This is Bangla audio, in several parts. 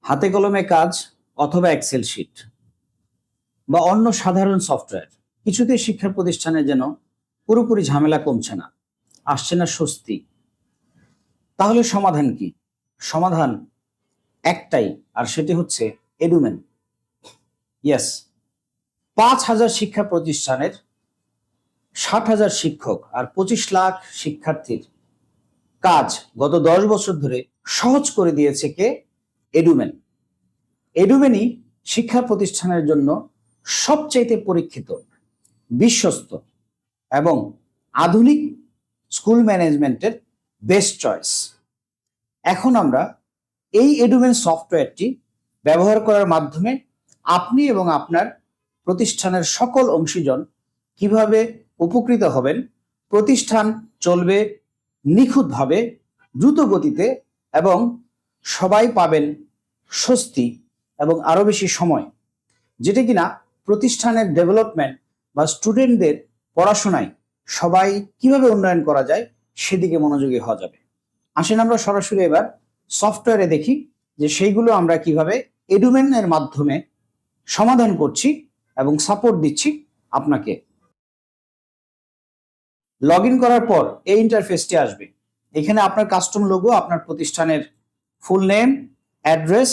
হাতে কলমে কাজ অথবা এক্সেল শিট বা অন্য সাধারণ সফটওয়্যার কিছুতেই শিক্ষা প্রতিষ্ঠানে যেন পুরোপুরি ঝামেলা কমছে না, আসছে না স্বস্তি। তাহলে সমাধান কি? সমাধান একটাই, আর সেটি হচ্ছে এডুমেন। ইয়েস, 5,000 শিক্ষা প্রতিষ্ঠানের 60,000 শিক্ষক আর 25 লাখ শিক্ষার্থীর কাজ গত 10 বছর ধরে সহজ করে দিয়েছে কে? এডুমেন। এডুমেনই শিক্ষা প্রতিষ্ঠানের জন্য সবচাইতে পরীক্ষিত, বিশ্বস্ত এবং আধুনিক স্কুল ম্যানেজমেন্টের বেস্ট চয়েস। এখন আমরা এই এডুমেন সফটওয়্যারটি ব্যবহার করার মাধ্যমে আপনি এবং আপনার প্রতিষ্ঠানের সকল অংশীজন কিভাবে উপকৃত হবেন, প্রতিষ্ঠান চলবে নিখুঁতভাবে, দ্রুত গতিতে এবং সবাই পাবেন স্বস্তি এবং আরো বেশি সময়, যেটা কিনা প্রতিষ্ঠানের ডেভেলপমেন্ট বা স্টুডেন্টদের পড়াশোনায় সবাই কিভাবে উন্নয়ন করা যায় সেদিকে মনোযোগী হওয়া যাবে। আসেন আমরা সরাসরি এবার সফটওয়্যারে দেখি যে সেইগুলো আমরা কিভাবে এডুমেনের মাধ্যমে সমাধান করছি এবং সাপোর্ট দিচ্ছি আপনাকে। লগ ইন করার পর এই ইন্টারফেসটি আসবে। এখানে আপনার কাস্টম লোগো, আপনার প্রতিষ্ঠানের ফুল নেম, অ্যাড্রেস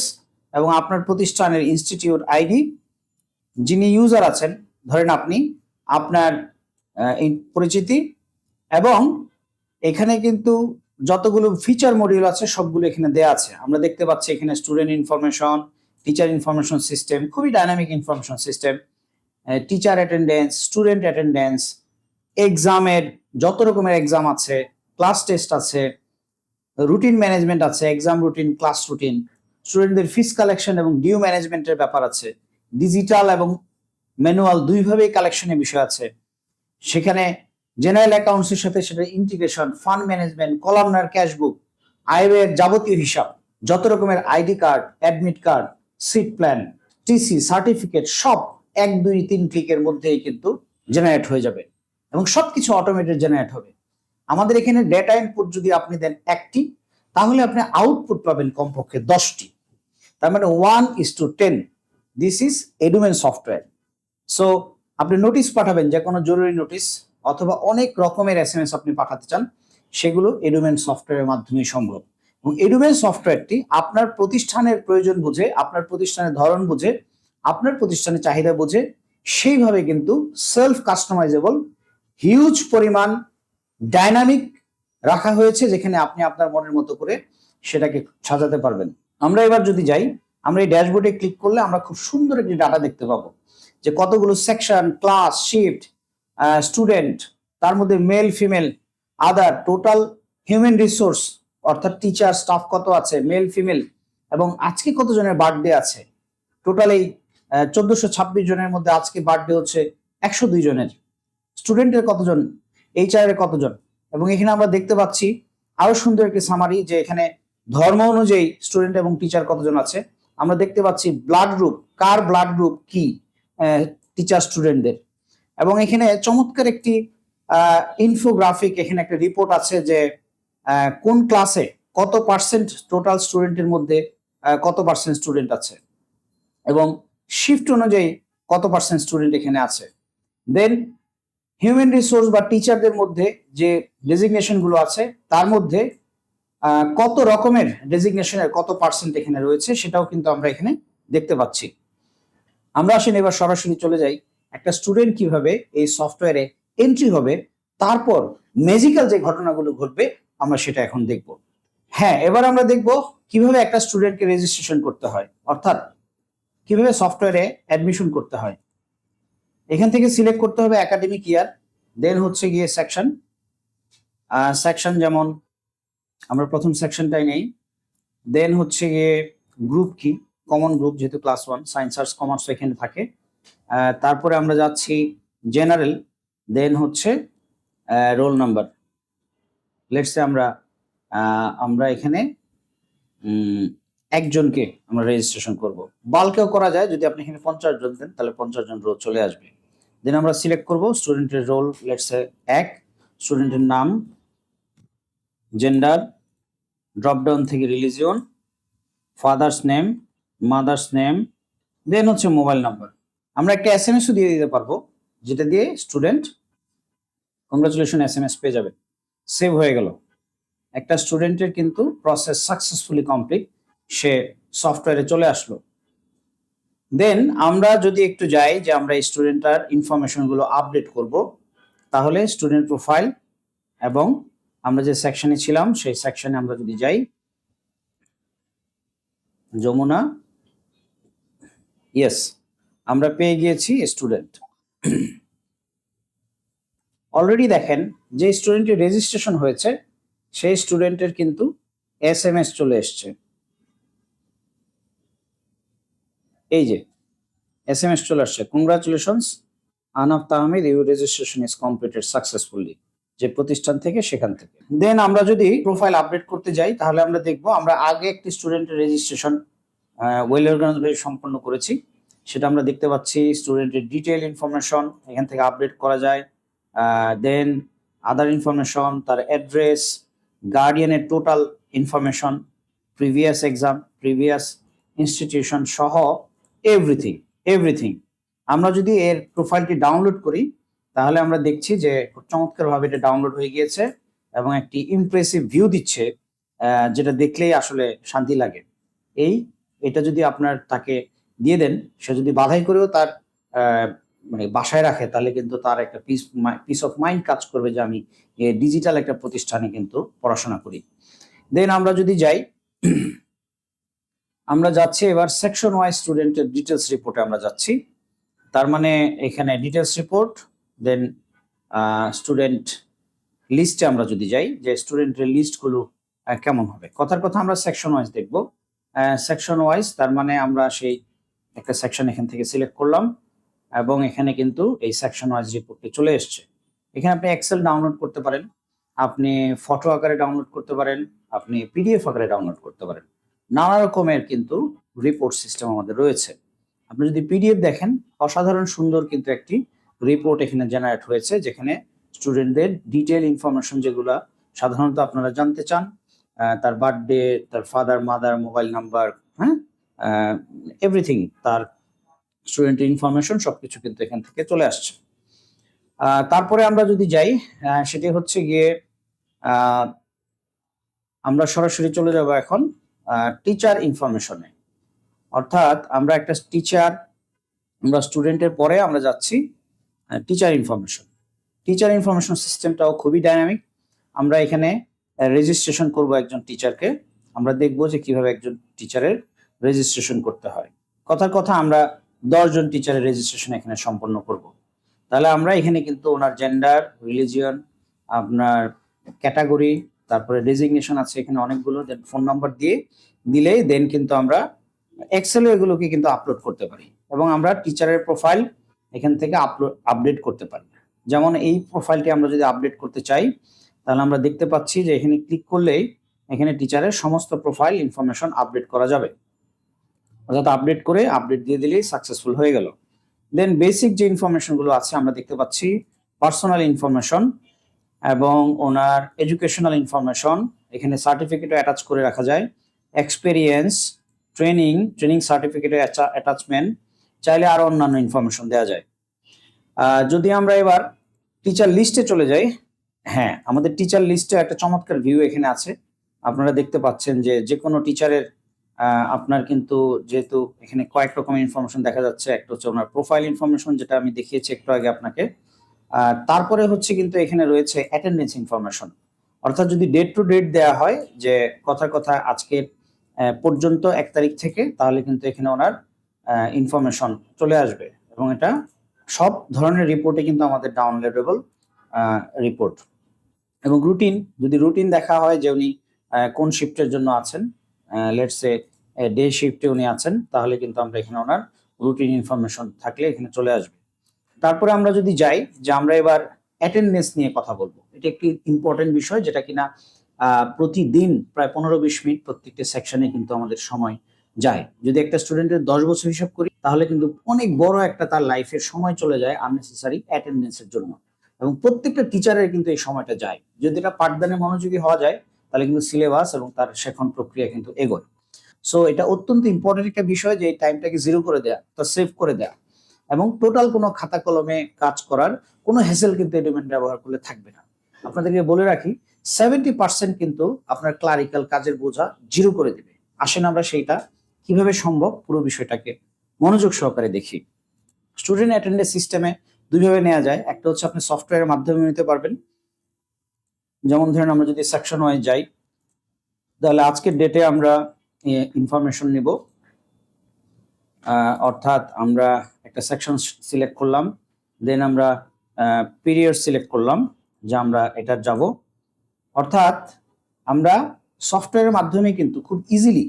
এবং আপনার প্রতিষ্ঠানের ইনস্টিটিউট আইডি, যিনি ইউজার আছেন ধরেন আপনি, আপনার পরিচিতি, এবং এখানে কিন্তু যতগুলো ফিচার মডিউল আছে সবগুলো এখানে দেয়া আছে। আমরা দেখতে পাচ্ছি এখানে student information, teacher information system, খুবই dynamic information system, teacher attendance, student attendance, এক্সামের যত রকমের এক্সাম আছে, ক্লাস টেস্ট আছে, রুটিন ম্যানেজমেন্ট আছে, এক্সাম রুটিন, ক্লাস রুটিন, স্টুডেন্টদের ফিস কালেকশন এবং ডিউ ম্যানেজমেন্টের ব্যাপার আছে, ডিজিটাল এবং ম্যানুয়াল দুইভাবেই কালেকশনের বিষয় আছে। সেখানে জেনারেল অ্যাকাউন্টসের সাথে সেটা integration, fund management, columnar, cashbook, আয়ের যাবতীয় হিসাব, যত রকমের ID card, admit card, seat plan, TC, certificate, সব 1, 2, 3 ক্লিকের মধ্যেই কিন্তু জেনারেট হয়ে যাবে এবং সবকিছু অটোমেটেড জেনারেট হবে। আমাদের এখানে ডেটা ইনপুট যদি আপনি দেন 1টি, তাহলে আপনি আউটপুট পাবেন কমপক্ষে 10টি। তার মানে 1:10। This is Eduman software. So আপনি নোটিশ পাঠাবেন, যে কোনো জরুরি নোটিশ অথবা অনেক রকমের SMS আপনি পাঠাতে চান, সেগুলো এডুমেন সফটওয়্যারের মাধ্যমে সম্ভব। এবং এডুমেন সফটওয়্যারটি আপনার প্রতিষ্ঠানের প্রয়োজন বুঝে, আপনার প্রতিষ্ঠানের ধরন বুঝে, আপনার প্রতিষ্ঠানের চাহিদা বুঝে সেইভাবে কিন্তু সেলফ কাস্টমাইজেবল, হিউজ পরিমাণ ডাইনামিক রাখা হয়েছে, যেখানে আপনি আপনার মনের মতো করে সেটাকে সাজাতে পারবেন। আমরা এবার যদি যাই, আমরা এই ড্যাশবোর্ডে ক্লিক করলে আমরা খুব সুন্দর একটি ডাটা দেখতে পাবো, যে কতগুলো সেকশন, ক্লাস, শিফট, স্টুডেন্ট, তার মধ্যে মেল, ফিমেল, আদার, টোটাল হিউম্যান রিসোর্স অর্থাৎ টিচার, স্টাফ কত আছে, মেল, ফিমেল, এবং আজকে কতজনের বার্থডে আছে। টোটাল এই 1426 জনের মধ্যে আজকে বার্থডে হচ্ছে 102 জনের। স্টুডেন্টের কতজন, HR এর কতজন, এবং এখানে আমরা দেখতে পাচ্ছি আরো সুন্দর একটি সামারি, যে এখানে ধর্ম অনুযায়ী স্টুডেন্ট এবং টিচার কতজন আছে। আমরা দেখতে পাচ্ছি ব্লাড গ্রুপ, কার ব্লাড গ্রুপ কি টিচার স্টুডেন্টদের, এবং এখানে চমৎকার একটি ইনফোগ্রাফিক, এখানে একটা রিপোর্ট আছে যে কোন ক্লাসে কত পার্সেন্ট টোটাল স্টুডেন্টের মধ্যে কত পার্সেন্ট স্টুডেন্ট আছে, এবং শিফট অনুযায়ী কত পার্সেন্ট স্টুডেন্ট এখানে আছে। দেন হিউম্যান রিসোর্স বা টিচারদের মধ্যে যে ডেজিগনেশন গুলো আছে, তার মধ্যে কত রকমের ডেজিগনেশনের কত পার্সেন্ট এখানে রয়েছে, সেটাও কিন্তু আমরা এখানে দেখতে পাচ্ছি। আমরা আসেন এবার সরাসরি চলে যাই একটা স্টুডেন্ট কিভাবে এই সফটওয়্যারে এন্ট্রি হবে, তারপর ম্যাজিক্যাল যে ঘটনাগুলো ঘটবে আমরা সেটা এখন দেখব। হ্যাঁ, এবার আমরা দেখব কিভাবে একটা স্টুডেন্টকে রেজিস্ট্রেশন করতে হয়, অর্থাৎ কিভাবে সফটওয়্যারে অ্যাডমিশন করতে হয়। এখান থেকে সিলেক্ট করতে হবে একাডেমিক ইয়ার, দেন হচ্ছে গিয়ে সেকশন। সেকশন যেমন আমরা প্রথম সেকশনটাই নেই, দেন হচ্ছে গিয়ে গ্রুপ কি, কমন গ্রুপ, যেহেতু ক্লাস 1 সায়েন্স, আর্টস, কমার্স এখানে থাকে। তারপরে আমরা যাচ্ছি জেনারেল, দেন হচ্ছে রোল নাম্বার। লেটসে আমরা এখানে একজনকে আমরা রেজিস্ট্রেশন করব। বাল্কেও করা যায়, যদি আপনি এখানে 50 জন দেন তাহলে 50 জন রোল চলে আসবে। দেন আমরা সিলেক্ট করব স্টুডেন্টের রোল, লেটসে 1, স্টুডেন্টের নাম, জেন্ডার, ড্রপ ডাউন থেকে religion, father's name, mother's name, then হচ্ছে মোবাইল নাম্বার। আমরা একটা SMS ও দিয়ে দিতে পারবো, যেটা দিয়ে স্টুডেন্ট কংগ্রাচুলেশন SMS পেয়ে যাবে। সেভ হয়ে গেল, একটা স্টুডেন্টের কিন্তু প্রসেস সাকসেসফুলি কমপ্লিট, সে সফটওয়্যারে চলে আসলো। দেন আমরা যদি একটু যাই যে আমরা স্টুডেন্টার ইনফরমেশন গুলো আপডেট করব, তাহলে স্টুডেন্ট প্রোফাইল এবং আমরা যে সেকশনে ছিলাম সেই সেকশনে আমরা যদি যাই, যমুনা, ইয়েস, আমরা পেয়ে গিয়েছি স্টুডেন্ট। অলরেডি দেখেন যে স্টুডেন্টের রেজিস্ট্রেশন হয়েছে সেই স্টুডেন্টের কিন্তু SMS চলে এসছে, এই যে SMS চলে আসছে, congratulations আনাফ Tahmid, your registration is completed successfully, যে প্রতিষ্ঠান থেকে সেখান থেকে। দেন আমরা যদি প্রোফাইল আপডেট করতে যাই তাহলে আমরা দেখবো আমরা আগে একটি স্টুডেন্টের রেজিস্ট্রেশন ওয়েল অর্গানাইজড সম্পন্ন করেছি, সেটা আমরা দেখতে পাচ্ছি। স্টুডেন্টের ডিটেইল ইনফরমেশন এখান থেকে আপডেট করা যায়। দেন আদার ইনফরমেশন, তার অ্যাড্রেস, গার্ডিয়ানের total information, previous exam, previous institution সহ এভরিথিং এভরিথিং। আমরা যদি এর প্রোফাইলটি ডাউনলোড করি তাহলে আমরা দেখছি যে খুব চমৎকারভাবে এটা ডাউনলোড হয়ে গিয়েছে এবং একটি ইমপ্রেসিভ ভিউ দিচ্ছে, যেটা দেখলেই আসলে শান্তি লাগে। এটা যদি আপনার তাকে দিয়ে দেন, সে যদি বাধাই করেও তার মানে বাসায় রাখে, তাহলে কিন্তু তার একটা পিস অফ মাইন্ড কাজ করবে যে আমি ডিজিটাল একটা প্রতিষ্ঠানে কিন্তু পড়াশোনা করি। দেন আমরা যদি যাই, আমরা যাচ্ছি এবার সেকশন ওয়াইজ স্টুডেন্টের ডিটেলস রিপোর্টে আমরা যাচ্ছি। তার মানে এখানে ডিটেলস রিপোর্ট, দেন স্টুডেন্ট লিস্টে আমরা যদি যাই যে স্টুডেন্টের লিস্টগুলো কেমন হবে। কথার কথা আমরা সেকশন ওয়াইজ দেখব। সেকশন ওয়াইজ তার মানে আমরা সেই একটা সেকশন এখান থেকে সিলেক্ট করলাম এবং এখানে কিন্তু এই সেকশন ওয়াইজ রিপোর্টটি চলে এসছে। এখানে আপনি এক্সেল ডাউনলোড করতে পারেন, আপনি ফটো আকারে ডাউনলোড করতে পারেন, আপনি PDF আকারে ডাউনলোড করতে পারেন। নানা রকমের কিন্তু রিপোর্ট সিস্টেম আমাদের রয়েছে। আপনি যদি PDF দেখেন, অসাধারণ সুন্দর কিন্তু একটি রিপোর্ট এখানে জেনারেট হয়েছে, যেখানে স্টুডেন্টদের ডিটেল ইনফরমেশন যেগুলা সাধারণত আপনারা জানতে চান, তার বার্থডে, তার ফাদার মাদার, মোবাইল নাম্বার, হ্যাঁ, এভরিথিং, তার স্টুডেন্টের ইনফরমেশন সবকিছু কিন্তু এখান থেকে চলে আসছে। তারপরে আমরা যদি যাই, সেটি হচ্ছে গিয়ে আমরা সরাসরি চলে যাব এখন টিচার ইনফরমেশনে। অর্থাৎ আমরা একটা টিচার, আমরা স্টুডেন্টের পরে আমরা যাচ্ছি টিচার ইনফরমেশন। টিচার ইনফরমেশন সিস্টেমটাও খুবই ডাইনামিক। আমরা এখানে রেজিস্ট্রেশন করব একজন টিচারকে, আমরা দেখব যে কিভাবে একজন টিচারের রেজিস্ট্রেশন করতে হয়। কথার কথা আমরা 10 জন টিচারের রেজিস্ট্রেশন এখানে সম্পন্ন করব। তাহলে আমরা এখানে কিন্তু ওনার জেন্ডার, রিলিজিয়ন, আপনার ক্যাটাগরি, তারপরে ডেজিগনেশন আছে এখানে অনেকগুলো, দেন ফোন নাম্বার দিলেই দেন কিন্তু আমরা এক্সেলে এগুলোকে কিন্তু আপলোড করতে পারি এবং আমরা টিচারের প্রোফাইল এখান থেকে আপডেট করতে পারি। যেমন এই প্রোফাইলটি আমরা যদি আপডেট করতে চাই তাহলে আমরা দেখতে পাচ্ছি যে এখানে ক্লিক করলেই এখানে টিচারের সমস্ত প্রোফাইল ইনফরমেশন আপডেট করা যাবে, অর্থাৎ আপডেট করে আপডেট দিয়ে দিলেই সাকসেসফুল হয়ে গেল। দেন বেসিক যে ইনফরমেশনগুলো আছে আমরা দেখতে পাচ্ছি পার্সোনাল ইনফরমেশন এবং ওনার এডুকেশনাল ইনফরমেশন, এখানে সার্টিফিকেটও অ্যাটাচ করে রাখা যায়, এক্সপেরিয়েন্স, ট্রেনিং সার্টিফিকেটের অ্যাটাচমেন্ট, চাইলে আরো অন্যান্য ইনফরমেশন দেওয়া যায়। যদি আমরা এবার টিচার লিস্টে চলে যাই, হ্যাঁ, আমাদের টিচার লিস্টে একটা চমৎকার ভিউ এখানে আছে। আপনারা দেখতে পাচ্ছেন যে কোনো টিচারের আপনার কিন্তু যেহেতু এখানে কয়েক রকমের ইনফরমেশন দেখা যাচ্ছে, একটা হচ্ছে ওনার প্রোফাইল ইনফরমেশন যেটা আমি দেখিয়েছি একটু আগে আপনাকে, তারপরে হচ্ছে কিন্তু এখানে রয়েছে অ্যাটেন্ডেন্স ইনফরমেশন, অর্থাৎ যদি ডেট টু ডেট দেওয়া হয় যে কথার কথা আজকে পর্যন্ত 1 তারিখ থেকে, তাহলে কিন্তু এখানে ওনার ইনফরমেশন চলে আসবে এবং এটা সব ধরনের রিপোর্টে কিন্তু আমাদের ডাউনলোডেবল রিপোর্ট। এবং রুটিন, যদি রুটিন দেখা হয় যে উনি কোন শিফটের জন্য আছেন, লেটস সে ডে শিফটে উনি আছেন, তাহলে কিন্তু আমরা এখানে ওনার রুটিন ইনফরমেশন থাকলে এখানে চলে আসবে। তারপরে আমরা যদি যাই যে আমরা এবার অ্যাটেন্ডেন্স নিয়ে কথা বলবো, এটা একটি ইম্পর্টেন্ট বিষয় যেটা কিনা প্রতিদিন প্রায় 15-20 মিনিট প্রত্যেকটা সেকশনে কিন্তু আমাদের সময় যায়। যদি একটা স্টুডেন্টের 10 বছর হিসাব করি তাহলে কিন্তু অনেক বড় একটা তার লাইফের সময় চলে যায় আননেসেসারি অ্যাটেন্ডেন্সের জন্য, এবং প্রত্যেকটা টিচারের কিন্তু এই সময়টা যায়। যদি এটা পাঠদানে মনোযোগী হওয়া যায় তাহলে কিন্তু সিলেবাস এবং তার শেখন প্রক্রিয়া কিন্তু এগোয়। সো এটা অত্যন্ত ইম্পর্টেন্ট একটা বিষয় যে এই টাইমটাকে জিরো করে দেয়া, তো সেভ করে দেয়া, এবং টোটাল কোনো খাতা কলমে কাজ করার কোনো হ্যাসেল কিন্তু এই ডোমেন ব্যবহার করলে থাকবে না। আপনাদেরকে বলে রাখি 70% কিন্তু আপনার ক্লারিক্যাল কাজের বোঝা জিরো করে দিবে। আসেন আমরা সেইটা কিভাবে সম্ভব পুরো বিষয়টাকে মনোযোগ সহকারে দেখি। স্টুডেন্ট অ্যাটেন্ডেন্স সিস্টেমে দুইভাবে নেওয়া যায়, একটা হচ্ছে আপনি সফটওয়্যারের মাধ্যমে নিতে পারবেন। যেমন ধরেন আমরা যদি সেকশন ওয়াইজ যাই, তাহলে আজকের ডেটে আমরা ইনফরমেশন নিব, অর্থাৎ আমরা একটা সেকশন সিলেক্ট করলাম, দেন আমরা পিরিয়ড সিলেক্ট করলাম যে আমরা এটা যাব। অর্থাৎ আমরা সফটওয়্যারের মাধ্যমে কিন্তু খুব ইজিলি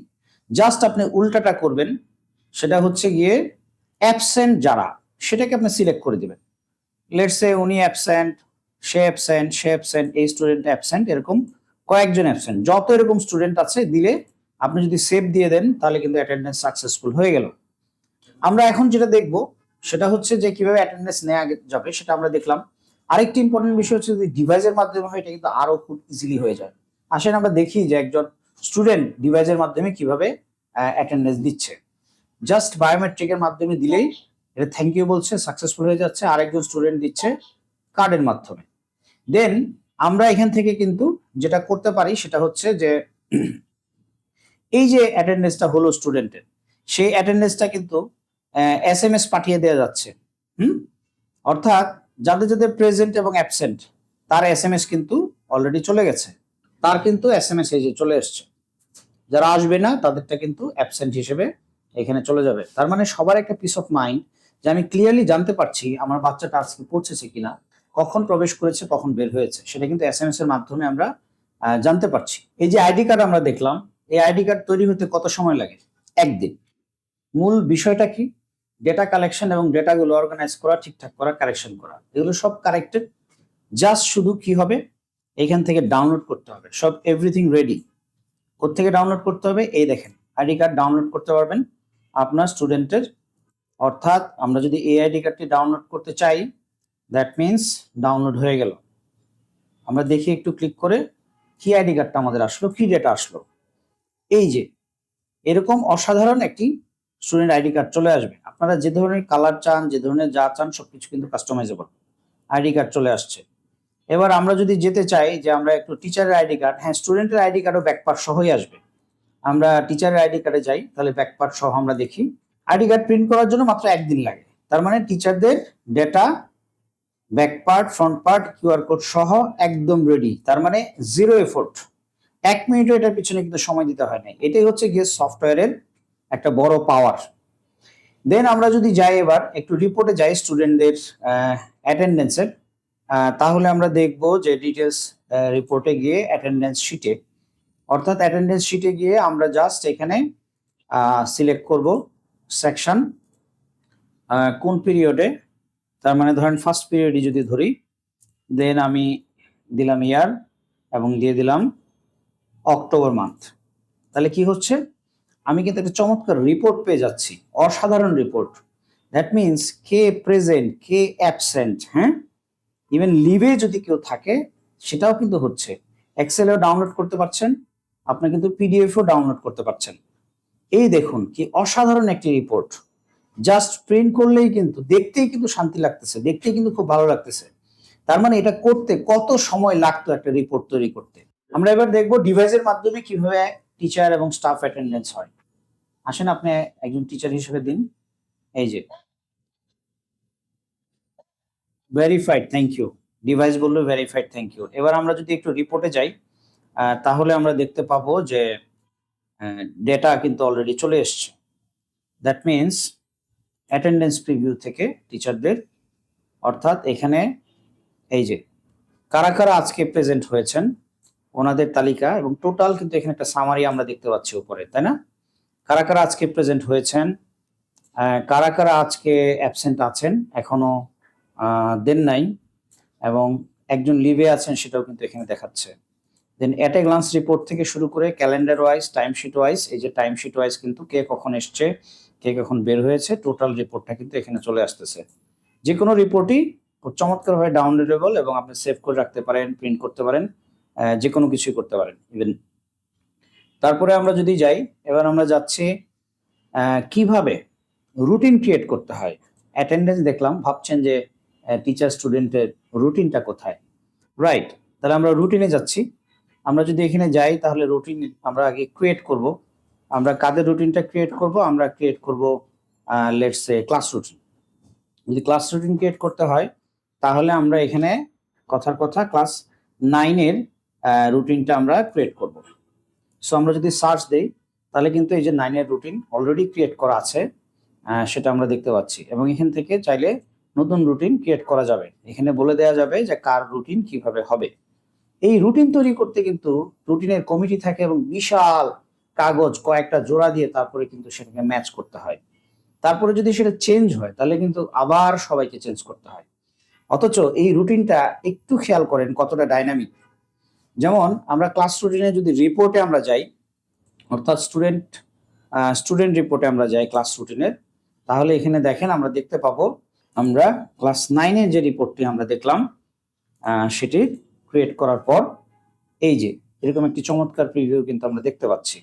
জাস্ট আপনি উল্টাটা করবেন, সেটা হচ্ছে গিয়ে অ্যাবসেন্ট যারা সেটাকে আপনি সিলেক্ট করে দিবেন। লেটস সে উনি অ্যাবসেন্ট, সে অ্যাবসেন্ট, সে অ্যাবসেন্ট, এই স্টুডেন্ট অ্যাবসেন্ট, এরকম কয়েকজন অ্যাবসেন্ট, যত এরকম স্টুডেন্ট আছে দিলে আপনি যদি সেভ দিয়ে দেন তাহলে কিন্তু অ্যাটেন্ডেন্স সাকসেসফুল হয়ে গেল। আমরা এখন যেটা দেখব সেটা হচ্ছে যে কিভাবে অ্যাটেন্ডেন্স নেওয়া যাবে সেটা আমরা দেখলাম। আরেকটি ইম্পর্টেন্ট বিষয় হচ্ছে যদি ডিভাইসের মাধ্যমে হয় এটা কিন্তু আরো খুব ইজিলি হয়ে যায়। আসেন আমরা দেখি যে একজন স্টুডেন্ট ডিভাইসের মাধ্যমে কিভাবে অ্যাটেন্ডেন্স দিচ্ছে। জাস্ট বায়োমেট্রিকের মাধ্যমে দিলেই এটা থ্যাংক ইউ বলছে, সাকসেসফুল হয়ে যাচ্ছে। আরেকজন স্টুডেন্ট দিচ্ছে কার্ডের মাধ্যমে। দেন আমরা এখান থেকে কিন্তু যেটা করতে পারি সেটা হচ্ছে যে এই যে অ্যাটেন্ডেন্সটা হলো স্টুডেন্টের, সেই অ্যাটেন্ডেন্সটা কিন্তু SMS পাঠিয়ে দেওয়া যাচ্ছে। অর্থাৎ যাদের যাদের প্রেজেন্ট এবং অ্যাবসেন্ট তার SMS কিন্তু অলরেডি চলে গেছে, তার কিন্তু SMS এই যে চলে এসছে। যারা আসবে না তাদেরটা কিন্তু অ্যাবসেন্ট হিসেবে এখানে চলে যাবে। তার মানে সবার একটা পিস অফ মাইন্ড যে আমি ক্লিয়ারলি জানতে পারছি আমার বাচ্চাটা আজকে পড়ছে কিনা, কখন প্রবেশ করেছে, কখন বের হয়েছে, সেটা কিন্তু SMS এর মাধ্যমে আমরা জানতে পারছি। এই যে আইডি কার্ড আমরা দেখলাম, এই আইডি কার্ড তৈরি হতে কত সময় লাগে? একদিন। মূল বিষয়টা কি? ডেটা কালেকশন এবং ডেটাগুলো অর্গানাইজ করা, ঠিকঠাক করা, কারেকশন করা, এগুলো সব কারেক্টেড। জাস্ট শুধু কি হবে, এখান থেকে ডাউনলোড করতে হবে, সব এভরিথিং রেডি। কোত্থেকে ডাউনলোড করতে হবে? এই দেখেন আইডি কার্ড ডাউনলোড করতে পারবেন আপনার স্টুডেন্টের। অর্থাৎ আমরা যদি এই আইডি কার্ডটি ডাউনলোড করতে চাই, দ্যাট মিনস ডাউনলোড হয়ে গেল। আমরা দেখি একটু ক্লিক করে কি আইডি কার্ডটা আমাদের আসলো, কি ডেটা আসলো। এই যে এরকম অসাধারণ একটি স্টুডেন্ট আইডি কার্ড চলে আসবে। আপনারা যে ধরনের কালার চান, যে ধরনের যা চান সবকিছু কিন্তু কাস্টমাইজেবল। আইডি কার্ড চলে আসছে। এবার আমরা যদি যেতে চাই যে আমরা একটু টিচারের আইডি কার্ড, হ্যাঁ স্টুডেন্টের আইডি কার্ডও ব্যাকপার্ট সহই আসবে। আমরা টিচারের আইডি কার্ডে যাই, তাহলে ব্যাকপার্ট সহ আমরা দেখি আইডি কার্ড প্রিন্ট করার জন্য মাত্র একদিন লাগে। তার মানে টিচারদের data back part, front part, QR code সহ একদম রেডি। তার মানে জিরো এফোর্ট, 1 মিনিটও এটার পিছনে কিন্তু সময় দিতে হয় না। এটাই হচ্ছে গিয়ে সফটওয়্যারের একটা বড় পাওয়ার। দেন আমরা যদি যাই এবার একটু রিপোর্টে যাই স্টুডেন্টদের অ্যাটেন্ডেন্সের, তাহলে আমরা দেখব যে ডিটেলস রিপোর্টে গিয়ে অ্যাটেন্ডেন্স শিটে, অর্থাৎ অ্যাটেন্ডেন্স শিটে গিয়ে আমরা জাস্ট এখানে সিলেক্ট করব সেকশন কোন পিরিয়ডে। তার মানে ধরেন ফার্স্ট পিরিয়ডই যদি ধরি, দেন আমি দিলাম ইয়ার এবং দিয়ে দিলাম অক্টোবর মান্থ। তাহলে কি হচ্ছে, আমি কিন্তু একটা চমৎকার রিপোর্ট পেয়ে যাচ্ছি, অসাধারণ report. That means K present, K absent, হ্যাঁ ইভেন লিভে যদি কেউ থাকে সেটাও কিন্তু হচ্ছে। এক্সেলেও ডাউনলোড করতে পারছেন, আপনি কিন্তু পিডিএফও ডাউনলোড করতে পারছেন। এই দেখুন কি অসাধারণ একটি রিপোর্ট। জাস্ট প্রিন্ট করলেই কিন্তু দেখতেই কিন্তু শান্তি লাগতেছে, দেখতেই কিন্তু খুব ভালো লাগতেছে। তার মানে এটা করতে কত সময় লাগতো একটা রিপোর্ট তৈরি করতে। আমরা এবার দেখবো ডিভাইসের মাধ্যমে কিভাবে টিচার এবং স্টাফ অ্যাটেন্ডেন্স হয়। আসেন আপনি একজন টিচার হিসেবে দিন। এই যে ভেরিফাইড, থ্যাংক ইউ। ডিভাইস বললো ভেরিফাইড, থ্যাংক ইউ। এবার আমরা যদি একটু রিপোর্টে যাই, তাহলে আমরা দেখতে পাবো যে ডেটা কিন্তু অলরেডি চলে এসছে। দ্যাট মিনস অ্যাটেন্ডেন্স প্রিভিউ থেকে টিচারদের, অর্থাৎ এখানে এই যে কারা কারা আজকে প্রেজেন্ট হয়েছেন ওনাদের তালিকা, এবং টোটাল কিন্তু এখানে একটা সামারি আমরা দেখতে পাচ্ছি উপরে, তাই না? কারা কারা আজকে প্রেজেন্ট হয়েছেন, কারা কারা আজকে অ্যাবসেন্ট আছেন এখনো দেন নাই, এবং একজন লিভে আছেন সেটাও কিন্তু এখানে দেখাচ্ছে। Then at a glance report থেকে শুরু করে ক্যালেন্ডার ওয়াইজ, টাইমশিট ওয়াইজ, এই যে টাইমশিট ওয়াইজ কিন্তু কে কখন এসছে, কে কখন বের হয়েছে, টোটাল রিপোর্টটা কিন্তু এখানে চলে আসতেছে। যে কোনো রিপোর্টই খুব চমৎকারভাবে ডাউনলোডেবল এবং আপনি সেভ করে রাখতে পারেন, প্রিন্ট করতে পারেন, যে কোনো কিছুই করতে পারেন ইভেন। তারপরে আমরা যদি যাই, এবার আমরা যাচ্ছি কিভাবে রুটিন ক্রিয়েট করতে হয়। অ্যাটেন্ডেন্স দেখলাম, ভাবছেন যে টিচার স্টুডেন্টের রুটিনটা কোথায়, রাইট? তাহলে আমরা রুটিনে যাচ্ছি। আমরা যদি এখানে যাই তাহলে রুটিন আমরা আগে ক্রিয়েট করব। আমরা কাদের রুটিনটা ক্রিয়েট করব? আমরা ক্রিয়েট করব লেটস সে ক্লাস রুটিন। যদি ক্লাস রুটিন ক্রিয়েট করতে হয় তাহলে আমরা এখানে কথার কথা ক্লাস 9-এর রুটিনটা আমরা ক্রিয়েট করব। সো আমরা যদি সার্চ দেই তাহলে কিন্তু এই যে 9-এর রুটিন অলরেডি ক্রিয়েট করা আছে, সেটা আমরা দেখতে পাচ্ছি। এবং এখান থেকে চাইলে নতুন রুটিন ক্রিয়েট করা যাবে। এখানে বলে দেওয়া যাবে যে কার রুটিন কিভাবে হবে। এই রুটিন তৈরি করতে কিন্তু রুটিনের কমিটি থাকে এবং বিশাল কাগজ কয়েকটা জোড়া দিয়ে তারপরে কিন্তু সেটাকে ম্যাচ করতে হয়। তারপরে যদি সেটা চেঞ্জ হয় তাহলে কিন্তু আবার সবাইকে চেঞ্জ করতে হয়। অথচ এই রুটিনটা একটু খেয়াল করেন কতটা ডাইনামিক। যেমন আমরা ক্লাস রুটিনে যদি রিপোর্টে আমরা যাই, অর্থাৎ স্টুডেন্ট রিপোর্টে আমরা যাই ক্লাস রুটিনের, তাহলে এখানে দেখেন আমরা দেখতে পাবো আমরা ক্লাস 9-এর যে রিপোর্টটি আমরা দেখলাম সেটি ক্রিয়েট করার পর এই যে এরকম একটি চমৎকার প্রিভিউ কিন্তু আমরা দেখতে পাচ্ছি।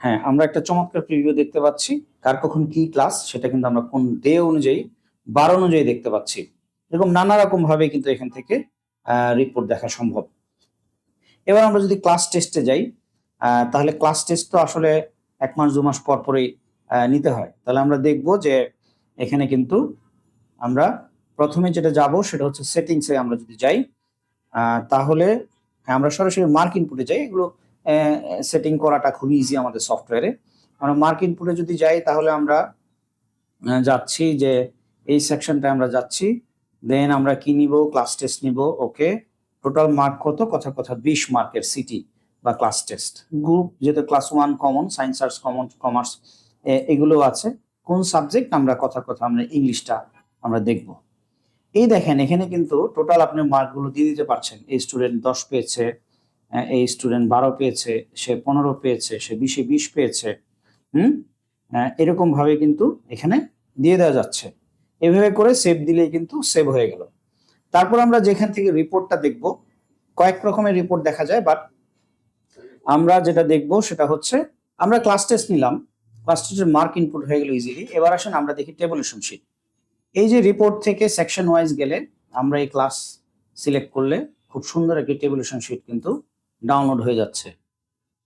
হ্যাঁ, আমরা একটা চমৎকার প্রিভিউ দেখতে পাচ্ছি। কার কখন কি ক্লাস সেটা কিন্তু আমরা কোন ডে অনুযায়ী, বার অনুযায়ী দেখতে পাচ্ছি। এরকম নানা রকম ভাবে কিন্তু এখান থেকে রিপোর্ট দেখা সম্ভব। এবার আমরা যদি ক্লাস টেস্টে যাই, তাহলে ক্লাস টেস্ট তো আসলে 1 মাস 2 মাস পর পরই নিতে হয়। তাহলে আমরা দেখব যে এখানে কিন্তু আমরা প্রথমে যেটা যাব সেটা হচ্ছে সেটিংসে আমরা যদি যাই, তাহলে আমরা সরাসরি মার্ক ইনপুটে যাই। এগুলো সেটিং করাটা খুবই ইজি আমাদের সফটওয়্যারে। আমরা মার্ক ইনপুটে যদি যাই তাহলে আমরা যাচ্ছি যে এই সেকশনটা আমরা যাচ্ছি, দেন আমরা কি নিব? ক্লাস টেস্ট নিব। ওকে, টোটাল মার্ক কত? কথা 20 মার্কের সিটি বা ক্লাস টেস্ট। গ্রুপ যেহেতু class 1 common, science arts common, commerce এগুলো আছে। কোন সাবজেক্ট? আমরা আমরা ইংলিশটা আমরা দেখব। এই দেখেন এখানে কিন্তু টোটাল আপনি মার্কগুলো দিয়ে দিতে পারছেন। এই স্টুডেন্ট 10 পেয়েছে, এই স্টুডেন্ট 12 পেয়েছে, সে 15 পেয়েছে, সে 20-এ 20 পেয়েছে। এরকম ভাবে কিন্তু এখানে দিয়ে দেওয়া যাচ্ছে। এভাবে করে সেভ দিলেই কিন্তু সেভ হয়ে গেল। তারপর আমরা যেখান থেকে রিপোর্টটা দেখব, কয়েক রকমের রিপোর্ট দেখা যায়, বাট আমরা যেটা দেখব সেটা হচ্ছে আমরা ক্লাস টেস্ট নিলাম, ক্লাস টেস্টের মার্ক ইনপুট হয়ে গেল ইজিলি। এবার আসেন আমরা দেখি টেবুলেশন শিট। এই যে রিপোর্ট থেকে সেকশন ওয়াইজ গেলে আমরা এই ক্লাস সিলেক্ট করলে খুব সুন্দর একটি টেবুলেশন শিট কিন্তু ডাউনলোড হয়ে যাচ্ছে।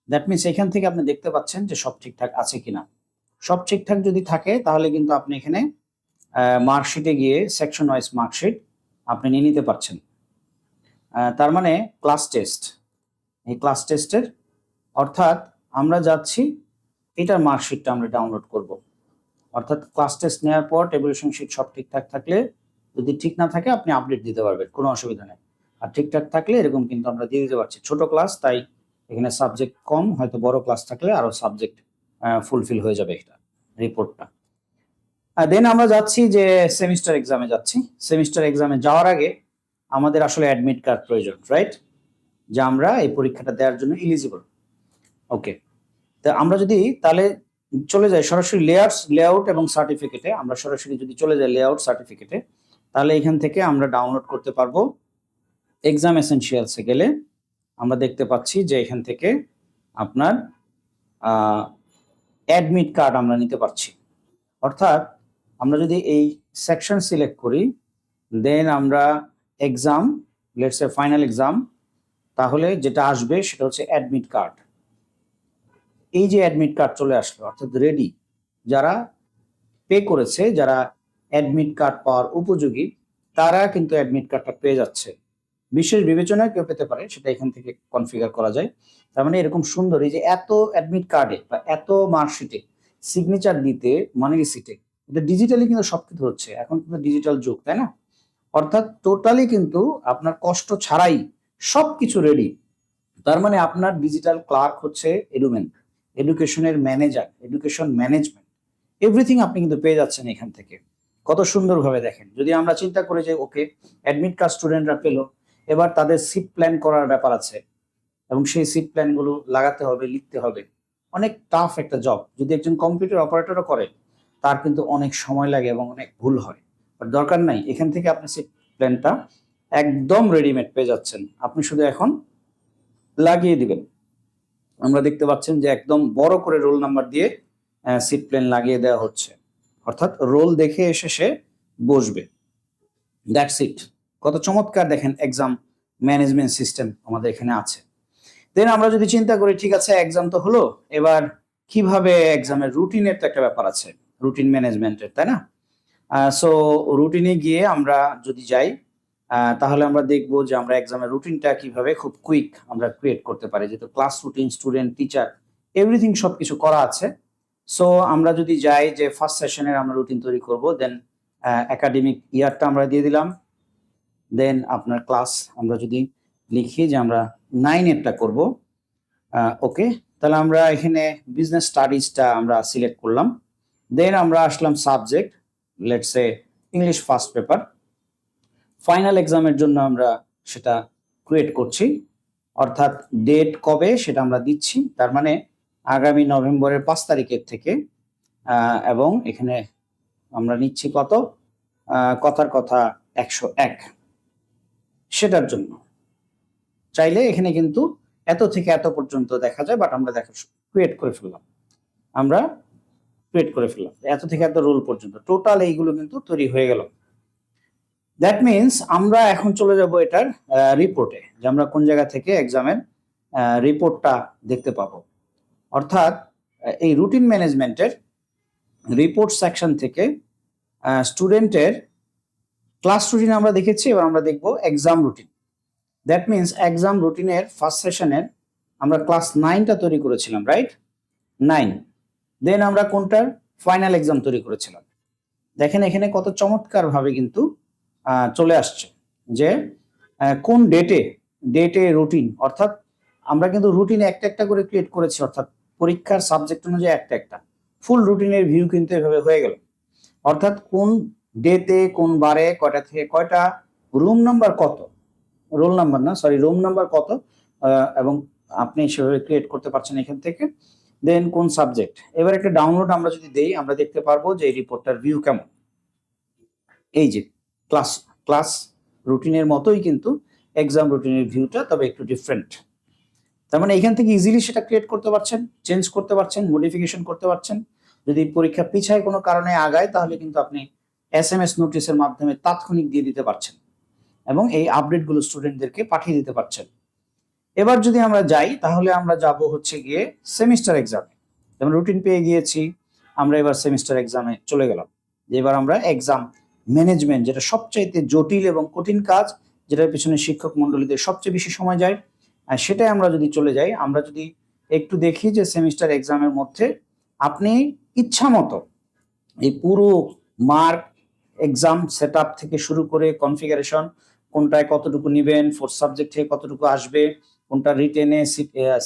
দ্যাট মিনস এখান থেকে আপনি দেখতে পাচ্ছেন যে সব ঠিকঠাক আছে কিনা। সব ঠিকঠাক যদি থাকে তাহলে কিন্তু আপনি এখানে মার্কশিটে গিয়ে সেকশন ওয়াইজ মার্কশিট আপনি নিয়ে নিতে পারছেন। তার মানে ক্লাস টেস্ট, এই ক্লাস টেস্টের অর্থাৎ আমরা যাচ্ছি এটার মার্কশিটটা আমরা ডাউনলোড করব। অর্থাৎ ক্লাস টেস্ট নেওয়ার পর টেবুলেশন শিট সব ঠিকঠাক থাকলে, যদি ঠিক না থাকে আপনি আপডেট দিতে পারবেন, কোনো অসুবিধা নেই। আর ঠিকঠাক থাকলে এরকম কিন্তু আমরা দিয়ে দিতে পারছি। ছোট ক্লাস তাই এখানে সাবজেক্ট কম, হয়তো বড় ক্লাস থাকলে আরো সাবজেক্ট ফুলফিল হয়ে যাবে এটা রিপোর্টটা। দেন আমরা যাচ্ছি যে সেমিস্টার এক্সামে যাচ্ছি। সেমিস্টার এক্সামে যাওয়ার আগে আমাদের আসলে অ্যাডমিট কার্ড প্রয়োজন, রাইট? যে আমরা এই পরীক্ষাটা দেওয়ার জন্য এলিজিবল। ওকে, তো আমরা যদি তাহলে চলে যাই সরাসরি লেআউট এবং সার্টিফিকেটে, আমরা সরাসরি যদি চলে যাই লেআউট সার্টিফিকেটে, তাহলে এখান থেকে আমরা ডাউনলোড করতে পারবো। এক্সাম এসেনশিয়ালসে গেলে আমরা দেখতে পাচ্ছি যে এখান থেকে আপনার অ্যাডমিট কার্ড আমরা নিতে পারছি। অর্থাৎ আমরা যদি এই সেকশন সিলেক্ট করি, দেন আমরা exam, let's say final exam, তাহলে যেটা আসবে সেটা হচ্ছে অ্যাডমিট কার্ড। এই যে অ্যাডমিট কার্ড চলে আসলো, অর্থাৎ রেডি। যারা পে করেছে, যারা অ্যাডমিট কার্ড পাওয়ার উপযোগী, তারা কিন্তু অ্যাডমিট কার্ডটা পেয়ে যাচ্ছে। বিশেষ বিবেচনায় কেউ পেতে পারে, সেটা এখান থেকে কনফিগার করা যায়। তার মানে এরকম সুন্দর এই যে এত অ্যাডমিট কার্ডে বা এত মার্কশিটে সিগনেচার দিতে, মানে রিসিটে, এটা ডিজিটালি কিন্তু সবকিছু হচ্ছে। এখন কিন্তু ডিজিটাল যুগ, তাই না? অর্থাৎ টোটালি কিন্তু আপনার কষ্ট ছাড়াই সবকিছু রেডি। তার মানে আপনার ডিজিটাল ক্লার্ক হচ্ছে এডুমেন, এডুকেশনের ম্যানেজার, এডুকেশন ম্যানেজমেন্ট, এভরিথিং আপনি কিন্তু পেয়ে যাচ্ছেন এখান থেকে। কত সুন্দরভাবে দেখেন। যদি আমরা চিন্তা করি যে ওকে অ্যাডমিট কার্ড স্টুডেন্টরা পেলো, এবার তাদের সিট প্ল্যান করার ব্যাপার আছে এবং সেই সিট প্ল্যানগুলো লাগাতে হবে, লিখতে হবে। অনেক টাফ একটা জব। যদি একজন কম্পিউটার অপারেটরও করে, তার কিন্তু অনেক সময় লাগে এবং অনেক ভুল হয়। বাট দরকার নাই, এখান থেকে আপনি সিট প্ল্যানটা একদম রেডিমেড পেয়ে যাচ্ছেন। আপনি শুধু এখন লাগিয়ে দিবেন। আমরা দেখতে পাচ্ছেন যে একদম বড় করে রোল নাম্বার দিয়ে সিট প্লেন লাগিয়ে দেওয়া হচ্ছে, অর্থাৎ রোল দেখে এসে সে বসবে। That's it. কত চমৎকার দেখেন এক্সাম ম্যানেজমেন্ট সিস্টেম আমাদের এখানে আছে। দেন আমরা যদি চিন্তা করি, ঠিক আছে এক্সাম তো হলো, এবার কিভাবে এক্সামের রুটিনের তো একটা ব্যাপার আছে, রুটিন ম্যানেজমেন্টের, তাই না? সো রুটিনে গিয়ে আমরা যদি যাই, তাহলে আমরা দেখবো যে আমরা এক্সামের রুটিনটা কিভাবে খুব কুইক আমরা ক্রিয়েট করতে পারি, যেহেতু class routine, student, teacher, everything সবকিছু করা আছে। সো আমরা যদি যাই যে ফার্স্ট সেশনের আমরা রুটিন তৈরি করব, দেন একাডেমিক ইয়ারটা আমরা দিয়ে দিলাম, দেন আপনার ক্লাস আমরা যদি লিখি যে আমরা 9-এরটা করব, ওকে, তাহলে আমরা এখানে বিজনেস স্টাডিজটা আমরা সিলেক্ট করলাম। দেন আমরা আসলাম subject, let's say English first paper. Final এক্সামের জন্য আমরা সেটা ক্রিয়েট করছি, অর্থাৎ ডেট কবে সেটা আমরা দিচ্ছি, তার মানে আগামী নভেম্বরের 5 তারিখের থেকে, এবং এখানে আমরা নিচ্ছি কত, কথার কথা 101, সেটার জন্য। চাইলে এখানে কিন্তু এত থেকে এত পর্যন্ত দেখা যায়, বাট আমরা ক্রিয়েট করে ফেললাম, এত থেকে এত রোল পর্যন্ত, টোটাল এইগুলো কিন্তু তৈরি হয়ে গেল। দ্যাট মিনস আমরা এখন চলে যাব এটার রিপোর্টে, যে আমরা কোন জায়গা থেকে এক্সামের রিপোর্টটা দেখতে পাবো। অর্থাৎ এই রুটিন ম্যানেজমেন্টের রিপোর্ট সেকশন থেকে স্টুডেন্টের ক্লাস রুটিন আমরা দেখেছি, এবার আমরা দেখব exam routine. That means exam রুটিনের ফার্স্ট সেশনের আমরা ক্লাস 9টা তৈরি করেছিলাম, রাইট? 9। দেন আমরা কোনটার ফাইনাল এক্সাম তৈরি করেছিলাম। দেখেন এখানে কত চমৎকার ভাবে কিন্তু চলে আসছে যে কোন ডেটে রুটিন, অর্থাৎ আমরা কিন্তু রুটিন একটা একটা করে ক্রিয়েট করেছি, অর্থাৎ পরীক্ষার সাবজেক্ট অনুযায়ী একটা একটা ফুল রুটিনের ভিউ কিন্তু এভাবে হয়ে গেল। অর্থাৎ কোন ডেতে, কোন বারে, কয়টা থেকে কয়টা, রুম নাম্বার কত, রোল নাম্বার না, সরি, রুম নাম্বার কত, এবং আপনি সেভাবে ক্রিয়েট করতে পারছেন এখান থেকে। দেন কোন সাবজেক্ট। এবার একটা ডাউনলোড আমরা যদি দেই, আমরা দেখতে পারবো যে এই রিপোর্টটার ভিউ কেমন। এই যে ক্লাস রুটিনের মতোই কিন্তু এক্সাম রুটিনের ভিউটা, তবে একটু ডিফারেন্ট। তার মানে এখান থেকে ইজিলি সেটা ক্রিয়েট করতে পারছেন, চেঞ্জ করতে পারছেন, মডিফিকেশন করতে পারছেন। যদি পরীক্ষা পিছায় কোনো কারণে আগায়, তাহলে কিন্তু আপনি SMS নোটিশের মাধ্যমে তাৎক্ষণিক দিয়ে দিতে পারছেন এবং এই আপডেটগুলো স্টুডেন্টদেরকে পাঠিয়ে দিতে পারছেন। এবার যদি আমরা যাই, তাহলে আমরা যাব হচ্ছে গিয়ে সেমিস্টার এক্সামে। যেমন রুটিন পেয়ে গিয়েছি, আমরা এবার সেমিস্টার এক্সামে চলে গেলাম। এবার আমরা এক্সাম ম্যানেজমেন্ট, যেটা সবচাইতে জটিল এবং কঠিন কাজ, যেটার পিছনে শিক্ষক মন্ডলীদের সবচেয়ে বেশি সময় যায়, আর সেটাই আমরা যদি চলে যাই, আমরা যদি একটু দেখি যে সেমিস্টার এক্সামের মধ্যে আপনি ইচ্ছা মতো এই পুরো মার্ক, এক্সাম সেট আপ থেকে শুরু করে কনফিগারেশন, কোনটায় কতটুকু নেবেন, ফোর্থ সাবজেক্ট থেকে কতটুকু আসবে, কোনটা রিটেনে,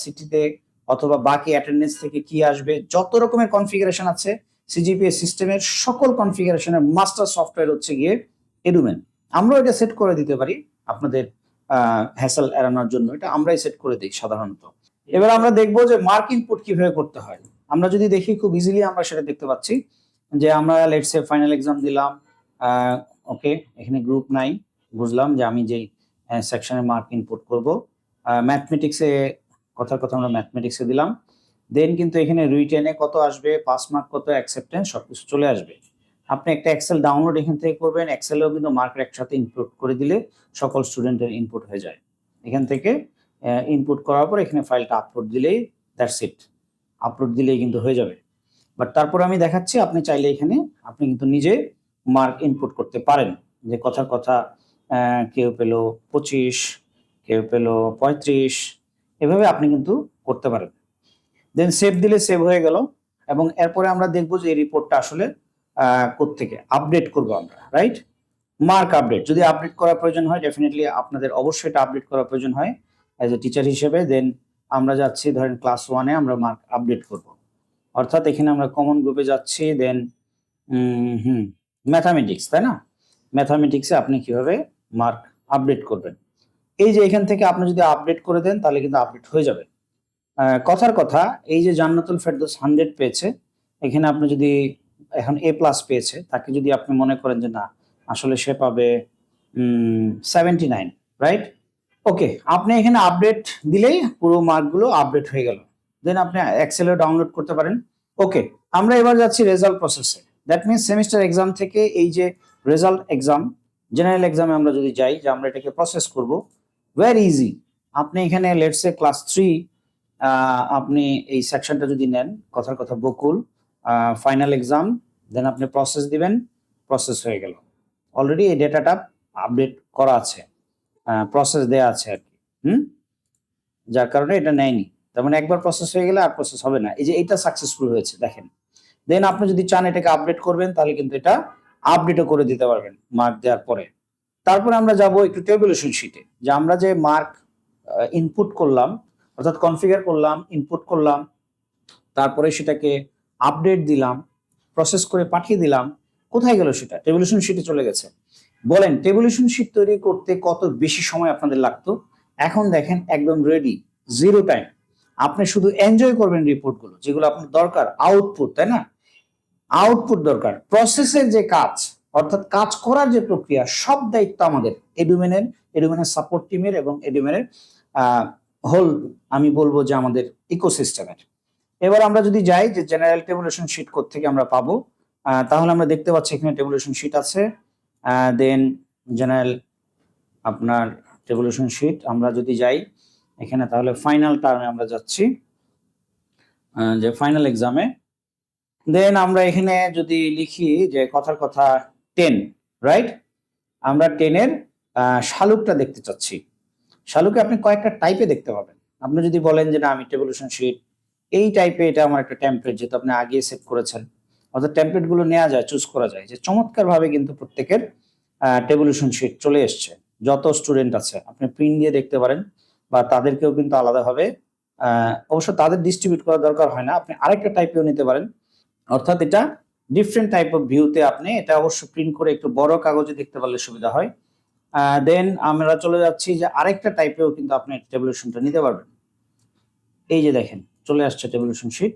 সিটিতে, অথবা বাকি অ্যাটেন্ডেন্স থেকে কি আসবে, যত রকমের কনফিগারেশন আছে সিজিপিএ সিস্টেমের, সকল কনফিগারেশনের মাস্টার সফটওয়্যার হচ্ছে গিয়ে এডুমেন। আমরা এটা সেট করে দিতে পারি আপনাদের হ্যাসেল এড়ানোর জন্য, এটা আমরাই সেট করে দিই সাধারণত। এবার আমরা দেখবো যে মার্ক ইনপুট কিভাবে করতে হয়। আমরা যদি দেখি, খুব ইজিলি আমরা সেটা দেখতে পাচ্ছি যে আমরা লেটস সে ফাইনাল এক্সাম দিলাম, ওকে, এখানে গ্রুপ নাই, বুঝলাম যে আমি যেই সেকশনে মার্ক ইনপুট করব, ম্যাথমেটিক্সে, কথার কথা আমরা ম্যাথমেটিক্সে দিলাম। দেন কিন্তু এখানে রিটেনে কত আসবে, পাস মার্ক কত, অ্যাকসেপ্টেন্স, সবকিছু চলে আসবে। আপনি একটা এক্সেল ডাউনলোড এখান থেকে করবেন, এক্সেলেও কিন্তু মার্কের একসাথে ইনপুট করে দিলে সকল স্টুডেন্টের ইনপুট হয়ে যায়। এখান থেকে ইনপুট করার পর এখানে ফাইলটা আপলোড দিলেই, দ্যাটস ইট, আপলোড দিলেই কিন্তু হয়ে যাবে। বাট তারপর আমি দেখাচ্ছি, আপনি চাইলে এখানে আপনি কিন্তু নিজে মার্ক ইনপুট করতে পারেন, যে কথার কথা কেউ পেল 25, কেউ পেল 35, এভাবে আপনি কিন্তু করতে পারেন। দেন সেভ দিলে সেভ হয়ে গেল, এবং এরপরে আমরা দেখবো যে এই রিপোর্টটা আসলে কোত্থেকে আপডেট করবো আমরা, রাইট? মার্ক আপডেট যদি আপডেট করার প্রয়োজন হয়, ডেফিনেটলি আপনাদের অবশ্যই এটা আপডেট করার প্রয়োজন হয় অ্যাজ এ টিচার হিসেবে। দেন আমরা যাচ্ছি, ধরেন ক্লাস 1-এ আমরা মার্ক আপডেট করব, অর্থাৎ এখানে আমরা কমন গ্রুপে যাচ্ছি। দেন ম্যাথামেটিক্স, তাই না? ম্যাথামেটিক্সে আপনি কিভাবে মার্ক আপডেট করবেন, এই যে এখান থেকে আপনি যদি আপডেট করে দেন, তাহলে কিন্তু আপডেট হয়ে যাবে। কথার কথা, এই যে জান্নাতুল ফেরদৌস 100 পেয়েছে, এখানে আপনি যদি এখন A+ পেয়েছে, তাকে যদি আপনি মনে করেন যে না, আসলে সে পাবে 79, রাইট? ওকে, আপনি এখানে আপডেট দিলেই পুরো মার্কগুলো আপডেট হয়ে গেল। দেন আপনি এক্সেলে ডাউনলোড করতে পারেন। ওকে, আমরা এবার যাচ্ছি রেজাল্ট প্রসেসে। দ্যাট মিনস সেমিস্টার এক্সাম থেকে এই যে রেজাল্ট এক্সাম, জেনারেল এক্সামে আমরা যদি যাই যে আমরা এটাকে প্রসেস করব, ভেরি ইজি। আপনি এখানে লেটস সে ক্লাস 3 আপনি এই সেকশনটা যদি নেন, কথার কথা বকুল ফাইনাল এক্সাম, দেন আপনি প্রসেস দিবেন, প্রসেস হয়ে গেল। অলরেডি এই ডেটাটা আপডেট করা আছে, প্রসেস দেয়া আছে আর কি, যার কারণে এটা নেয়নি। তার মানে একবার প্রসেস হয়ে গেলে আর প্রসেস হবে না। এই যে এটা সাকসেসফুল হয়েছে দেখেন। দেন আপনি যদি চান এটাকে আপডেট করবেন, তাহলে কিন্তু এটা আপডেটও করে দিতে পারবেন মার্ক দেওয়ার পরে। তারপরে আমরা যাব একটু টেবুলেশন শিটে, যে আমরা যে মার্ক ইনপুট করলাম, অর্থাৎ কনফিগার করলাম, ইনপুট করলাম, তারপরে সেটাকে আপডেট দিলাম, প্রসেস করে পাঠিয়ে দিলাম, কোথায় গেল সেটা? টেবুলেশন শিটে চলে গেছে। বলেন টেবুলেশন শিট তৈরি করতে কত বেশি সময় আপনাদের লাগতো? এখন দেখেন একদম রেডি, জিরো টাইম। আপনি শুধু এনজয় করবেন রিপোর্টগুলো, যেগুলো আপনার দরকার, আউটপুট, তাই না? আউটপুট দরকার। প্রসেসের যে কাজ, অর্থাৎ কাজ করার যে প্রক্রিয়া, সব দায়িত্ব আমাদের এডুমেনের সাপোর্ট টিমের এবং এডুমেনের হোল, আমি বলবো যে আমাদের ইকোসিস্টেমের। এবার আমরা যদি যাই যে জেনারেল টেবুলেশন শিট থেকে আমরা পাবো, তাহলে আমরা দেখতে পাচ্ছি এখানে টেবুলেশন শিট আছে। দেন জেনারেল আপনার টেবুলেশন শিট, আমরা যদি যাই এখানে, তাহলে ফাইনাল টার্মে আমরা যাচ্ছি, যে ফাইনাল এক্সামে। দেন আমরা এখানে যদি লিখি যে কথার কথা 10, রাইট? আমরা 10-এর শালুকটা দেখতে চাচ্ছি। শালুকে আপনি কয়েকটা টাইপে দেখতে পাবেন। আপনি যদি বলেন যে না, আমি টেবুলেশন শিট এই টাইপে, এটা আমার একটা টেমপ্লেট, যেহেতু আপনি আগে সেট করেছেন, অর্থাৎ টেমপ্লেট গুলো নেওয়া যায়, চুজ করা যায়। যে চমৎকার ভাবে কিন্তু প্রত্যেকের টেবুলেশন শিট চলে এসছে। যত স্টুডেন্ট আছে আপনি প্রিন্ট দিয়ে দেখতে পারেন, বা তাদেরকেও কিন্তু আলাদাভাবে, অবশ্য তাদের ডিস্ট্রিবিউট করার দরকার হয় না, আপনি আরেকটা টাইপেও নিতে পারেন। অর্থাৎ এটা ডিফারেন্ট টাইপ অফ ভিউতে আপনি এটা অবশ্য প্রিন্ট করে একটু বড় কাগজে দেখতে পারলে সুবিধা হয়। দেন আমরা চলে যাচ্ছি যে আরেকটা টাইপেও কিন্তু আপনি টেবুলেশনটা নিতে পারবেন। এই যে দেখেন চলে আসছে টেবুলেশন শিট।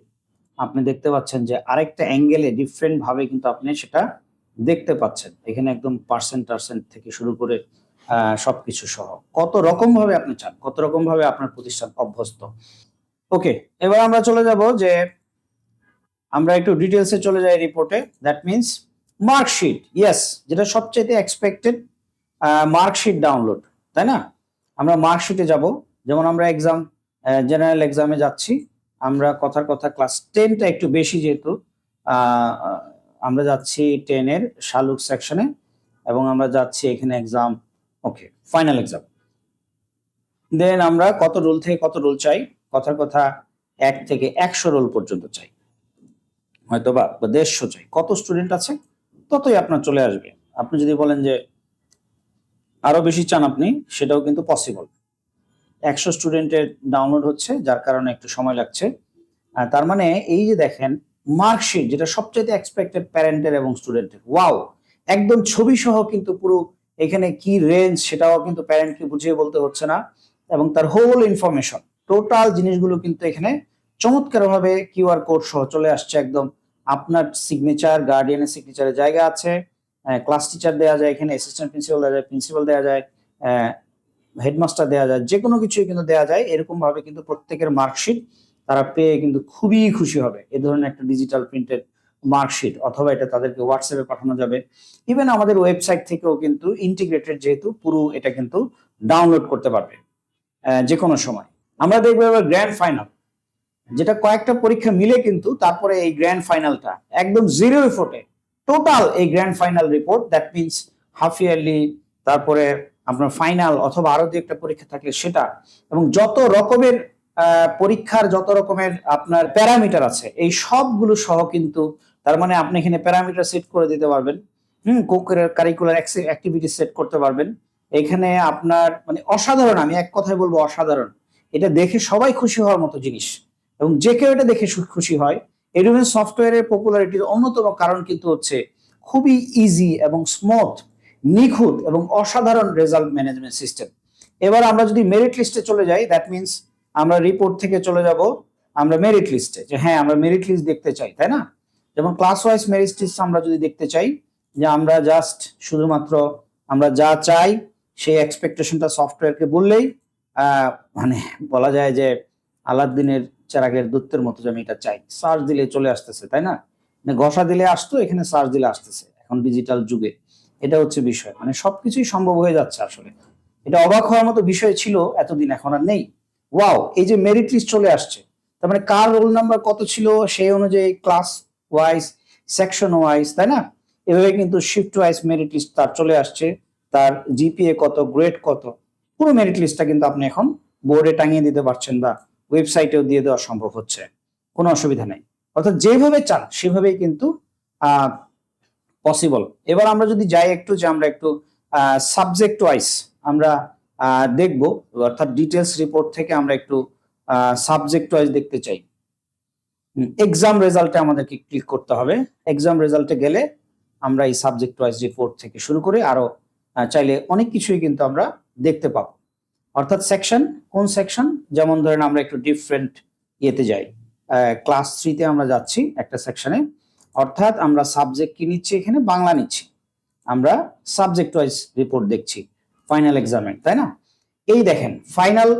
আপনি দেখতে পাচ্ছেন যে আরেকটা অ্যাঙ্গেলে ডিফারেন্ট ভাবে কিন্তু আপনি সেটা দেখতে পাচ্ছেন। এখানে একদম পার্সেন্ট থেকে শুরু করে সবকিছু সহ কত রকম ভাবে আপনি চান, কত রকম ভাবে আপনার প্রতিষ্ঠান অভ্যস্ত। ওকে, এবার আমরা চলে যাব যে আমরা একটু ডিটেলসে চলে যাই রিপোর্টে। দ্যাট মিনস মার্কশিট, ইয়েস, যেটা সবচেয়ে এক্সপেক্টেড, মার্কশিট ডাউনলোড, তাই না? আমরা মার্কশিটে যাব। যেমন আমরা এক্সাম, জেনারেল এক্সামে যাচ্ছি, আমরা কথার কথা ক্লাস 10টা একটু বেশি, যেহেতু আমরা যাচ্ছি 10-এর শালুক সেকশনে, এবং আমরা যাচ্ছি এখানে এক্সাম, ওকে, ফাইনাল এক্সাম। দেন আমরা কত রোল থেকে কত রোল চাই? কথার কথা 1 থেকে 100 রোল পর্যন্ত চাই, হয়তো বা 150 চাই। কত স্টুডেন্ট আছে ততই আপনার চলে আসবে। আপনি যদি বলেন যে আরো বেশি চান আপনি, সেটাও কিন্তু পসিবল। 100 স্টুডেন্টের ডাউনলোড হচ্ছে, যার কারণে একটু সময় লাগছে। তার মানে এই যে দেখেন মার্কশিট, যেটা সবচেয়ে এক্সপেক্টেড প্যারেন্টের এবং স্টুডেন্টের, ওয়াও, একদম ছবি সহ কিন্তু পুরো এখানে কি রেঞ্জ সেটাও কিন্তু প্যারেন্টকে বুঝিয়ে বলতে হচ্ছে না, এবং তার হোল ইনফরমেশন, টোটাল জিনিসগুলো কিন্তু এখানে চমৎকার ভাবে কিউআর কোড সহ চলে আসছে। একদম আপনার সিগনেচার, গার্ডিয়ানের সিগনেচারের জায়গা আছে, ক্লাস টিচার দেওয়া যায়, এখানে অ্যাসিস্ট্যান্ট প্রিন্সিপাল দেওয়া যায়, প্রিন্সিপাল দেওয়া যায়, হেডমাস্টার দেওয়া যায়, যে কোনো কিছুই কিন্তু দেওয়া যায়। এরকম ভাবে কিন্তু প্রত্যেকের মার্কশিট তারা পেয়ে কিন্তু খুবই খুশি হবে। এ ধরনের একটা ডিজিটাল প্রিন্টেড মার্কশিট, অথবা এটা তাদেরকে হোয়াটসঅ্যাপে পাঠানো যাবে। ইভেন আমাদের ওয়েবসাইট থেকেও কিন্তু ইন্টিগ্রেটেড, যেহেতু পুরো এটা কিন্তু ডাউনলোড করতে পারবে যে কোনো সময়। আমরা দেখবো এবার গ্র্যান্ড ফাইনাল, যেটা কয়েকটা পরীক্ষা মিলে কিন্তু তারপরে এই গ্র্যান্ড ফাইনালটা একদম জিরো এফোর্টে টোটাল এই grand final report, that means half yearly, তারপরে আপনার ফাইনাল, অথবা আরো দু একটা পরীক্ষা থাকলে সেটা, এবং যত রকমের পরীক্ষার যত রকমের আপনার প্যারামিটার আছে, এই সবগুলো সহ কিন্তু, তার মানে আপনি এখানে প্যারামিটার সেট করে দিতে পারবেন, কারিকুলার অ্যাক্টিভিটি সেট করতে পারবেন। এখানে আপনার মানে অসাধারণ, আমি এক কথায় বলবো অসাধারণ। এটা দেখে সবাই খুশি হওয়ার মতো জিনিস, এবং যে কেউ এটা দেখে খুশি হয়। এডুমেন সফটওয়্যারের পপুলারিটির অন্যতম কারণ কিন্তু হচ্ছে খুবই ইজি এবং স্মুথ, নিখুঁত এবং অসাধারণ রেজাল্ট ম্যানেজমেন্ট সিস্টেম। এবার আমরা যদি মেরিট লিস্টে চলে যাই, দ্যাট মিনস আমরা রিপোর্ট থেকে চলে যাব আমরা মেরিট লিস্টে, যে হ্যাঁ আমরা মেরিট লিস্ট দেখতে চাই, তাই না? যেমন ক্লাস ওয়াইজ মেরিট লিস্ট আমরা যদি দেখতে চাই, যে আমরা জাস্ট শুধুমাত্র আমরা যা চাই সেই এক্সপেকটেশনটা সফটওয়্যারকে বললেই মানে বলা যায় যে আলাদিনের চেরাগের দূতের মতো যে আমি এটা চাই, সার্চ দিলে চলে আসতেছে, তাই না? মানে ঘষা দিলে আসতো, এখানে সার্চ দিলে আসতেছে। এখন ডিজিটাল যুগে এটা হচ্ছে বিষয়, মানে সবকিছুই সম্ভব হয়ে যাচ্ছে আসলে। এটা অবাক হওয়ার মতো বিষয় ছিল এতদিন, এখন আর নেই। ওয়াও, এই যে মেরিট লিস্ট চলে আসছে, তার মানে কার রোল নাম্বার কত ছিল সেই অনুযায়ী ক্লাস ওয়াইজ, সেকশন ওয়াইজ, তাই না? এভাবে কিন্তু শিফট ওয়াইজ মেরিট লিস্ট তার চলে আসছে, তার জিপিএ কত, গ্রেড কত, পুরো মেরিট লিস্টটা কিন্তু আপনি এখন বোর্ডে টাঙিয়ে দিতে পারছেন বা ওয়েবসাইটেও দিয়ে দেওয়া সম্ভব হচ্ছে, কোনো অসুবিধা নেই। অর্থাৎ যেভাবে চান সেভাবেই কিন্তু পসিবল। এবার আমরা যদি যাই একটু, যে আমরা একটু সাবজেক্ট ওয়াইজ আমরা দেখব, অর্থাৎ ডিটেলস রিপোর্ট থেকে আমরা একটু সাবজেক্ট ওয়াইজ দেখতে চাই। এক্সাম রেজাল্টে আমাদেরকে ক্লিক করতে হবে। এক্সাম রেজাল্টে গেলে আমরা এই সাবজেক্ট ওয়াইজ রিপোর্ট থেকে শুরু করে আরো চাইলে অনেক কিছুই কিন্তু আমরা দেখতে পাবো। অর্থাৎ সেকশন, কোন সেকশন, যেমন ধরেন আমরা একটু ডিফারেন্ট ইয়েতে যাই, ক্লাস 3-তে আমরা যাচ্ছি একটা সেকশনে, অর্থাৎ আমরা সাবজেক্ট কি নিচ্ছি, এখানে বাংলা নিচ্ছি, আমরা সাবজেক্ট ওয়াইজ রিপোর্ট দেখছি ফাইনাল এক্সামে, তাই না? এই দেখেন ফাইনাল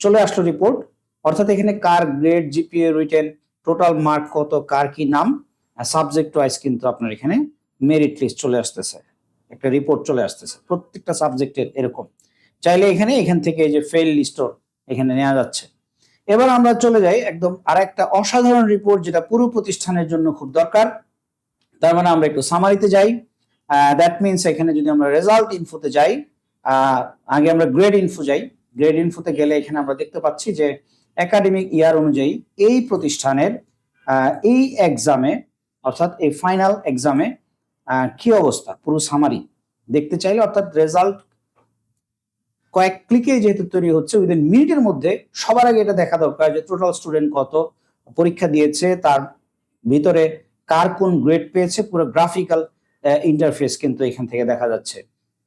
চলে আসলো রিপোর্ট, অর্থাৎ এখানে কার grade, GPA, written, total mark কত, কার কি নাম, সাবজেক্ট ওয়াইজ কিন্তু আপনার এখানে মেরিট লিস্ট চলে আসতেছে, একটা রিপোর্ট চলে আসতেছে প্রত্যেকটা সাবজেক্টের এরকম। চাইলে এখান থেকে এই যে ফেল লিস্টও এখানে নেওয়া যাচ্ছে। এবার আমরা চলে যাই একদম আরেকটা অসাধারণ রিপোর্ট, যেটা পুরো প্রতিষ্ঠানের জন্য খুব দরকার। তার মানে আমরা একটু সামারিতে যাই। দ্যাট মিনস এখানে যদি আমরা রেজাল্ট ইনফোতে যাই, আগে আমরা গ্রেড ইনফো যাই। গ্রেড ইনফোতে গেলে এখানে আমরা দেখতে পাচ্ছি যে একাডেমিক ইয়ার অনুযায়ী এই প্রতিষ্ঠানের এই এক্সামে, অর্থাৎ এই ফাইনাল এক্সামে কি অবস্থা, পুরো সামারি দেখতে চাইলে, অর্থাৎ রেজাল্ট কয়েক ক্লিকে যেহেতু তৈরি হচ্ছে, উইদিন মিনিটের মধ্যে সবার আগে এটা দেখা দরকার যে টোটাল স্টুডেন্ট কত পরীক্ষা দিয়েছে, তার ভিতরে কার কোন গ্রেড পেয়েছে, পুরো গ্রাফিক্যাল ইন্টারফেস কিন্তু এখান থেকে দেখা যাচ্ছে।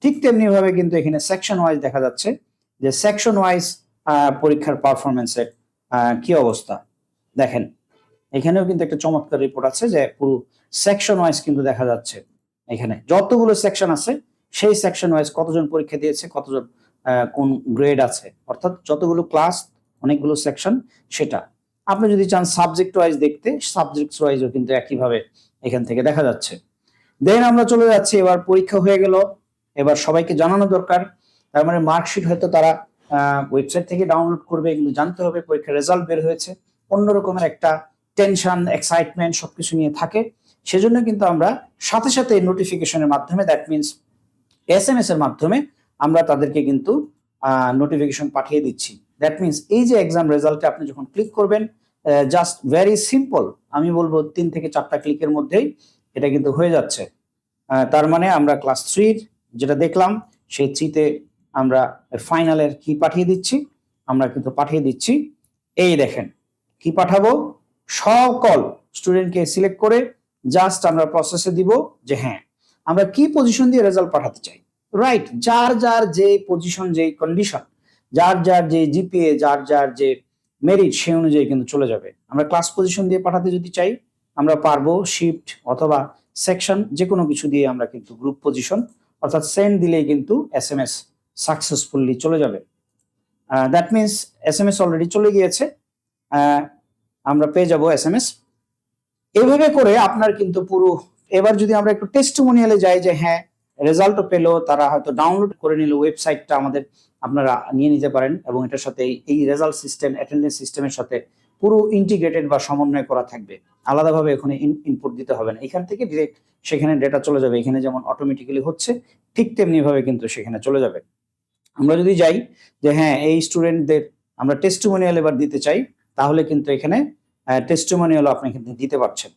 ঠিক তেমনি ভাবে কিন্তু এখানে সেকশন ওয়াইজ দেখা যাচ্ছে যে সেকশন ওয়াইজ পরীক্ষার পারফরমেন্সের কি অবস্থা। দেখেন এখানেও কিন্তু একটা চমৎকার রিপোর্ট আছে, যে পুরো সেকশন ওয়াইজ কিন্তু দেখা যাচ্ছে এখানে যতগুলো সেকশন আছে সেই সেকশন ওয়াইজ কতজন পরীক্ষা দিয়েছে, কতজন কোন গ্রেড আছে, অর্থাৎ যতগুলো ক্লাস, অনেকগুলো সেকশন, সেটা। আপনি যদি চান সাবজেক্ট ওয়াইজ দেখতে, সাবজেক্ট ওয়াইজও কিন্তু একইভাবে এখান থেকে দেখা যাচ্ছে। দেন আমরা চলে যাচ্ছি, এবার পরীক্ষা হয়ে গেল, এবার সবাইকে জানানো দরকার। তার মানে মার্কশিট হয়তো তারা ওয়েবসাইট থেকে ডাউনলোড করবে, এগুলো জানতে হবে, পরীক্ষার রেজাল্ট বের হয়েছে, অন্য রকমের একটা টেনশন, এক্সাইটমেন্ট সবকিছু নিয়ে থাকে। সেজন্য কিন্তু আমরা সাথে সাথে নোটিফিকেশনের মাধ্যমে, দ্যাট মিনস এসএমএস এর মাধ্যমে আমরা তাদেরকে কিন্তু নোটিফিকেশন পাঠিয়ে দিচ্ছি। দ্যাট মিনস এই যে এক্সাম রেজাল্টে আপনি যখন ক্লিক করবেন, জাস্ট ভেরি সিম্পল, আমি বলবো 3 থেকে 4টা ক্লিকের মধ্যেই এটা কিন্তু হয়ে যাচ্ছে। তার মানে আমরা ক্লাস 3 যেটা দেখলাম, সেই 3-তে আমরা ফাইনালের কি পাঠিয়ে দিচ্ছি, আমরা কিন্তু পাঠিয়ে দিচ্ছি, এই দেখেন কি পাঠাবো, সকল স্টুডেন্টকে সিলেক্ট করে জাস্ট আমরা প্রসেসে দিব যে হ্যাঁ আমরা কি পজিশন দিয়ে রেজাল্ট পাঠাতে চাই, রাইট? যার যার যে পজিশন, যে কন্ডিশন, যার যার যে জিপিএ, যার যার যে মেরিট, সেই অনুযায়ী কিন্তু চলে যাবে। আমরা ক্লাস পজিশন দিয়ে পাঠাতে যদি চাই আমরা পারবো, শিফট অথবা সেকশন যে কোনো কিছু দিয়ে আমরা কিন্তু গ্রুপ পজিশন, অর্থাৎ সেন্ড দিলেই কিন্তু এসএমএস সাকসেসফুলি চলে যাবে। দ্যাট মিনস এসএমএস অলরেডি চলে গিয়েছে, আমরা পেয়ে যাব এসএমএস। এইভাবে করে আপনার কিন্তু পুরো, এবার যদি আমরা একটু টেস্টিমোনিয়ালে যাই, যে হ্যাঁ রেজাল্টও পেলো, তারা হয়তো ডাউনলোড করে নিল, ওয়েবসাইটটা আমাদের আপনারা নিয়ে নিতে পারেন, এবং এটার সাথে এই রেজাল্ট সিস্টেম, অ্যাটেন্ডেন্স সিস্টেমের সাথে পুরো ইন্টিগ্রেটেড বা সমন্বয় করা থাকবে, আলাদাভাবে ওখানে ইনপুট দিতে হবে না, এখান থেকে ডিরেক্ট সেখানে ডেটা চলে যাবে। এখানে যেমন অটোমেটিক্যালি হচ্ছে, ঠিক তেমনি ভাবে কিন্তু সেখানে চলে যাবে। আমরা যদি যাই যে হ্যাঁ এই স্টুডেন্টদের আমরা টেস্টিমোনিয়াল এবার দিতে চাই, তাহলে কিন্তু এখানে টেস্টিমোনিয়ালও আপনি কিন্তু দিতে পারছেন।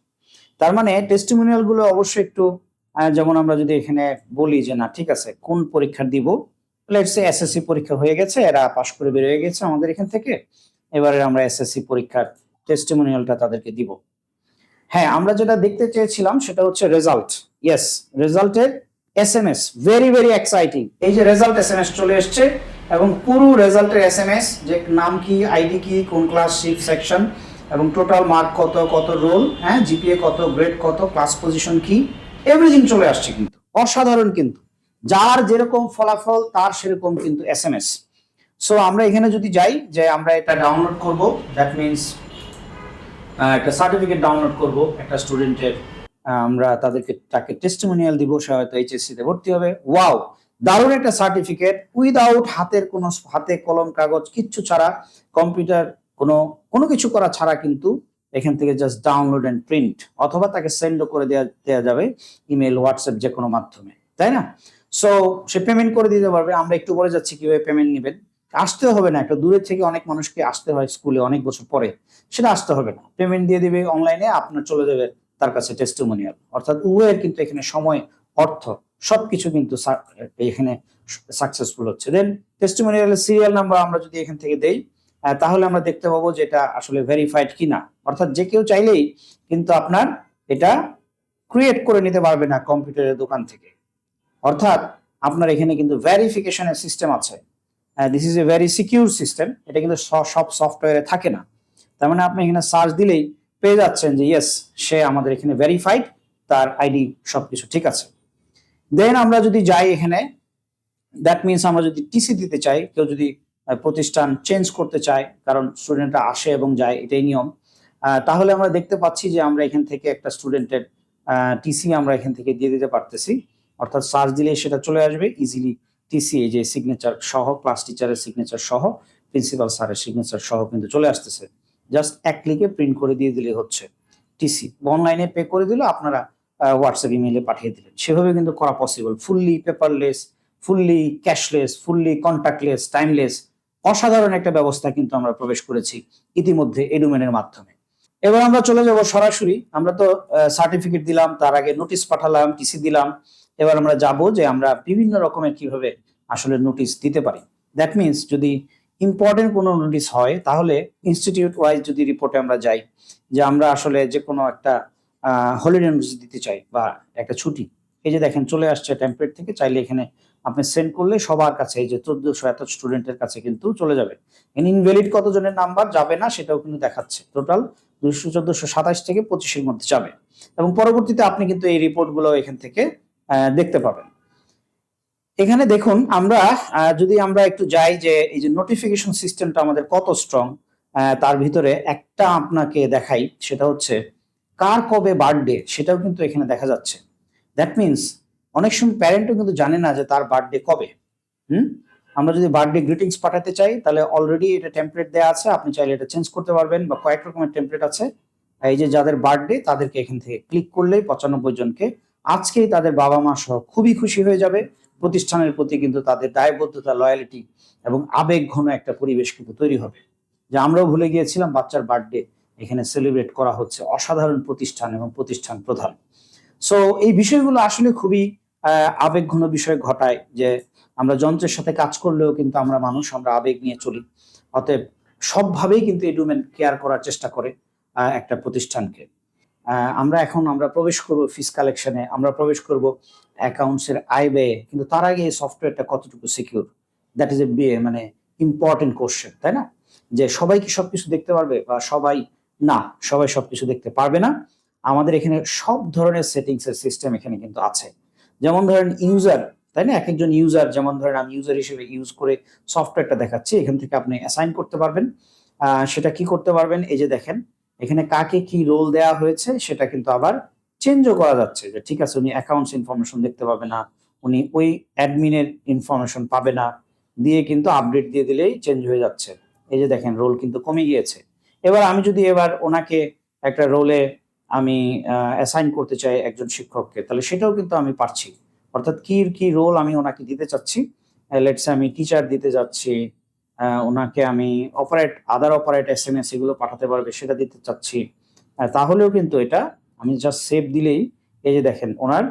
তার মানে টেস্টিমোনিয়াল গুলো অবশ্যই একটু, যেমন আমরা যদি এখানে বলি যে না ঠিক আছে কোন পরীক্ষা দিব, লেটস সে এসএসসি পরীক্ষা হয়ে গেছে, এরা পাশ করে বের হয়ে গেছে আমাদের এখান থেকে, এবারে আমরা এসএসসি পরীক্ষার টেস্টিমোনিয়ালটা তাদেরকে দিব। হ্যাঁ আমরা যেটা দেখতে চেয়েছিলাম সেটা হচ্ছে রেজাল্ট। ইয়েস, রেজাল্টের এসএমএস, ভেরি ভেরি এক্সাইটিং। এই যে রেজাল্ট এসএমএস চলে এসছে, এবং পুরো রেজাল্টের এসএমএস, যে নাম কি, আইডি কি, কোন ক্লাস, শিফট, সেকশন, এবং টোটাল মার্ক কত, কত রোল, হ্যাঁ জিপিএ কত, গ্রেড কত, ক্লাস পজিশন কি, এভরিথিং চলে আসছে কিন্তু। অসাধারণ কিন্তু, যার যেরকম ফলাফল তার সেরকম কিন্তু এসএমএস। সো আমরা এখানে যদি যাই যে আমরা এটা ডাউনলোড করব, দ্যাট মিনস একটা সার্টিফিকেট ডাউনলোড করব একটা স্টুডেন্টের, আমরা তাকে টেস্টিমোনিয়াল দিব, সে হয়তো এইচএসসি তে ভর্তি হবে। ওয়াও, দারুণ একটা সার্টিফিকেট, উইদাউট হাতে কলম কাগজ কিচ্ছু ছাড়া, কম্পিউটার কোনো কোনো কিছু করা ছাড়া কিন্তু এখান থেকে জাস্ট ডাউনলোড এন্ড প্রিন্ট, অথবা তাকে সেন্ডও করে দেওয়া যাবে ইমেল, হোয়াটসঅ্যাপ, যে কোনো মাধ্যমে, তাই না? সো সে পেমেন্ট করে দিতে পারবে। আমরা একটু বলে যাচ্ছি কিভাবে পেমেন্ট নেবেন। আসতেও হবে না, একটা দূরের থেকে অনেক মানুষকে আসতে হয় স্কুলে অনেক বছর পরে, সেটা আসতে হবে না, পেমেন্ট দিয়ে দিবে অনলাইনে, আপনার চলে যাবে তার কাছে টেস্টিমোনিয়াল। অর্থাৎ উভয়ের কিন্তু এখানে সময়, অর্থ সবকিছু কিন্তু এখানে সাকসেসফুল হচ্ছে। দেন টেস্টিমোনিয়ালের সিরিয়াল নাম্বার আমরা যদি এখান থেকে দেই, তাহলে আমরা দেখতে পাবো যে এটা আসলে ভেরিফাইড কিনা। অর্থাৎ যে কেউ চাইলেই কিন্তু আপনার এটা ক্রিয়েট করে নিতে পারবে না কম্পিউটারের দোকান থেকে। অর্থাৎ আপনার এখানে কিন্তু ভেরিফিকেশনের সিস্টেম আছে। This is a very secure system. এটা কিন্তু সব সফটওয়্যারে থাকে না। তার মানে আপনি এখানে সার্চ দিলেই পেয়ে যাচ্ছেন যে ইয়েস, সে আমাদের এখানে ভেরিফাইড, তার আইডি সবকিছু ঠিক আছে। দেন আমরা যদি যাই এখানে, দ্যাট মিনস আমরা যদি টিসি দিতে চাই, কেউ যদি প্রতিষ্ঠান চেঞ্জ করতে চায়, কারণ স্টুডেন্টরা আসে এবং যায়, এটাই নিয়ম, তাহলে আমরা দেখতে পাচ্ছি যে আমরা এখান থেকে একটা স্টুডেন্টের টিসি আমরা এখান থেকে দিয়ে দিতে পারতেছি। অর্থাৎ সার্চ দিলে সেটা চলে আসবে ইজিলি। টিসি, এই যে সিগনেচার সহ, ক্লাস টিচারের সিগনেচার সহ, প্রিন্সিপাল স্যারের সিগনেচার সহ কিন্তু চলে আসতেছে। জাস্ট এক ক্লিকে প্রিন্ট করে দিয়ে দিলে হচ্ছে টিসি। অনলাইনে পে করে দিলে আপনারা হোয়াটসঅ্যাপ, ইমেইলে পাঠিয়ে দিলেন, সেভাবে কিন্তু করা possible. Fully paperless, fully cashless, fully contactless, timeless, অসাধারণ একটা ব্যবস্থা কিন্তু আমরা প্রবেশ করেছি ইতিমধ্যে এডুমেনের মাধ্যমে। এবার আমরা চলে যাব সরাসরি, আমরা তো সার্টিফিকেট দিলাম, তার আগে নোটিশ পাঠালাম, টিসি দিলাম। এবার আমরা যাব যে আমরা বিভিন্ন রকমের কিভাবে আসলে নোটিশ দিতে পারি। দ্যাট মিনস যদি ইম্পর্টেন্ট কোনো নোটিশ হয়, তাহলে ইনস্টিটিউট ওয়াইজ যদি রিপোর্টে আমরা যাই যে আমরা আসলে যে কোনো একটা হলিডে নোটিশ দিতে চাই বা একটা ছুটি, এই যে দেখেন চলে আসছে টেমপ্লেট থেকে, চাইলে এখানে আপনি সেন্ড করলে সবার কাছে, এই যে 1400 এত স্টুডেন্টের কাছে কিন্তু চলে যাবে। ইনভ্যালিড কতজনের নাম্বার যাবে না সেটাও কিন্তু দেখাচ্ছে। টোটাল 1427 থেকে 25-এর মধ্যে যাবে, এবং পরবর্তীতে আপনি কিন্তু এই রিপোর্টগুলো এখান থেকে দেখতে পাবেন। এখানে দেখুন, আমরা যদি আমরা একটু যাই যে এই যে নোটিফিকেশন সিস্টেমটা আমাদের কত স্ট্রং, তার ভিতরে একটা আপনাকে দেখাই, সেটা হচ্ছে কার কবে বার্থডে, সেটাও কিন্তু এখানে দেখা যাচ্ছে। দ্যাট মিনস অনেক সময় প্যারেন্টও কিন্তু জানে না যে তার বার্থডে কবে। আমরা যদি বার্থডে গ্রিটিংস পাঠাতে চাই, তাহলে অলরেডি এটা টেমপ্লেট দেওয়া আছে, আপনি চাইলে এটা চেঞ্জ করতে পারবেন, বা কয়েক রকমের টেমপ্লেট আছে। এই যে যাদের বার্থডে, তাদেরকে এখান থেকে ক্লিক করলেই 95 জনকে আজকেই তাদের বাবা মা সহ খুবই খুশি হয়ে যাবে। প্রতিষ্ঠানের প্রতি কিন্তু তাদের দায়বদ্ধতা, লয়ালিটি এবং আবেগ ঘন একটা পরিবেশ কিন্তু তৈরি হবে, যে আমরাও ভুলে গিয়েছিলাম বাচ্চার বার্থডে এখানে সেলিব্রেট করা হচ্ছে। অসাধারণ প্রতিষ্ঠান এবং প্রতিষ্ঠান প্রধান। সো এই বিষয়গুলো আসলে খুবই আবেগ ঘন বিষয় ঘটায়, যে আমরা যন্ত্রের সাথে কাজ করলেও কিন্তু আমরা মানুষ, আমরা আবেগ নিয়ে চলি। অতএব সবভাবেই কিন্তু এডুমেন কেয়ার করার চেষ্টা করে একটা প্রতিষ্ঠানকে। আমরা প্রবেশ করব ফিস কালেকশনে, আমরা প্রবেশ করব অ্যাকাউন্টস এর আয় ব্যয়ে, কিন্তু তার আগে এই সফটওয়্যারটা কতটুকু সিকিউর, দ্যাট ইজ এ মানে ইম্পর্টেন্ট কোশ্চেন, তাই না? যে সবাই কি সবকিছু দেখতে পারবে, বা সবাই সবকিছু দেখতে পারবে না। আমাদের এখানে সব ধরনের সেটিংস এর সিস্টেম এখানে কিন্তু আছে। যেমন ধরেন ইউজার, তাই না? এক একজন ইউজার, যেমন ধরেন আমি ইউজার হিসেবে ইউজ করে সফটওয়্যারটা দেখাচ্ছি, এখান থেকে আপনি অ্যাসাইন করতে পারবেন। সেটা কি করতে পারবেন, এই যে দেখেন এখানে কাকে কি রোল দেওয়া হয়েছে সেটা কিন্তু আবার চেঞ্জও করা যাচ্ছে। যে ঠিক আছে, উনি অ্যাকাউন্টস ইনফরমেশন দেখতে পাবে না, উনি ওই অ্যাডমিনের ইনফরমেশন পাবে না, দিয়ে কিন্তু আপডেট দিয়ে দিলেই চেঞ্জ হয়ে যাচ্ছে। এই যে দেখেন রোল কিন্তু কমে গিয়েছে। এবার আমি যদি ওনাকে একটা রোলে আমি অ্যাসাইন করতে চাই একজন শিক্ষককে, তাহলে সেটাও কিন্তু আমি পারছি। অর্থাৎ কি রোল আমি ওনাকে দিতে চাচ্ছি, লেটস আমি টিচার দিতে যাচ্ছি, ওনাকে আমি আদার অপারেট SMS এগুলো পাঠাতে পারবে সেটা দিতে চাচ্ছি, তাহলেও কিন্তু এটা আমি জাস্ট সেভ দিলেই এই যে দেখেন ওনার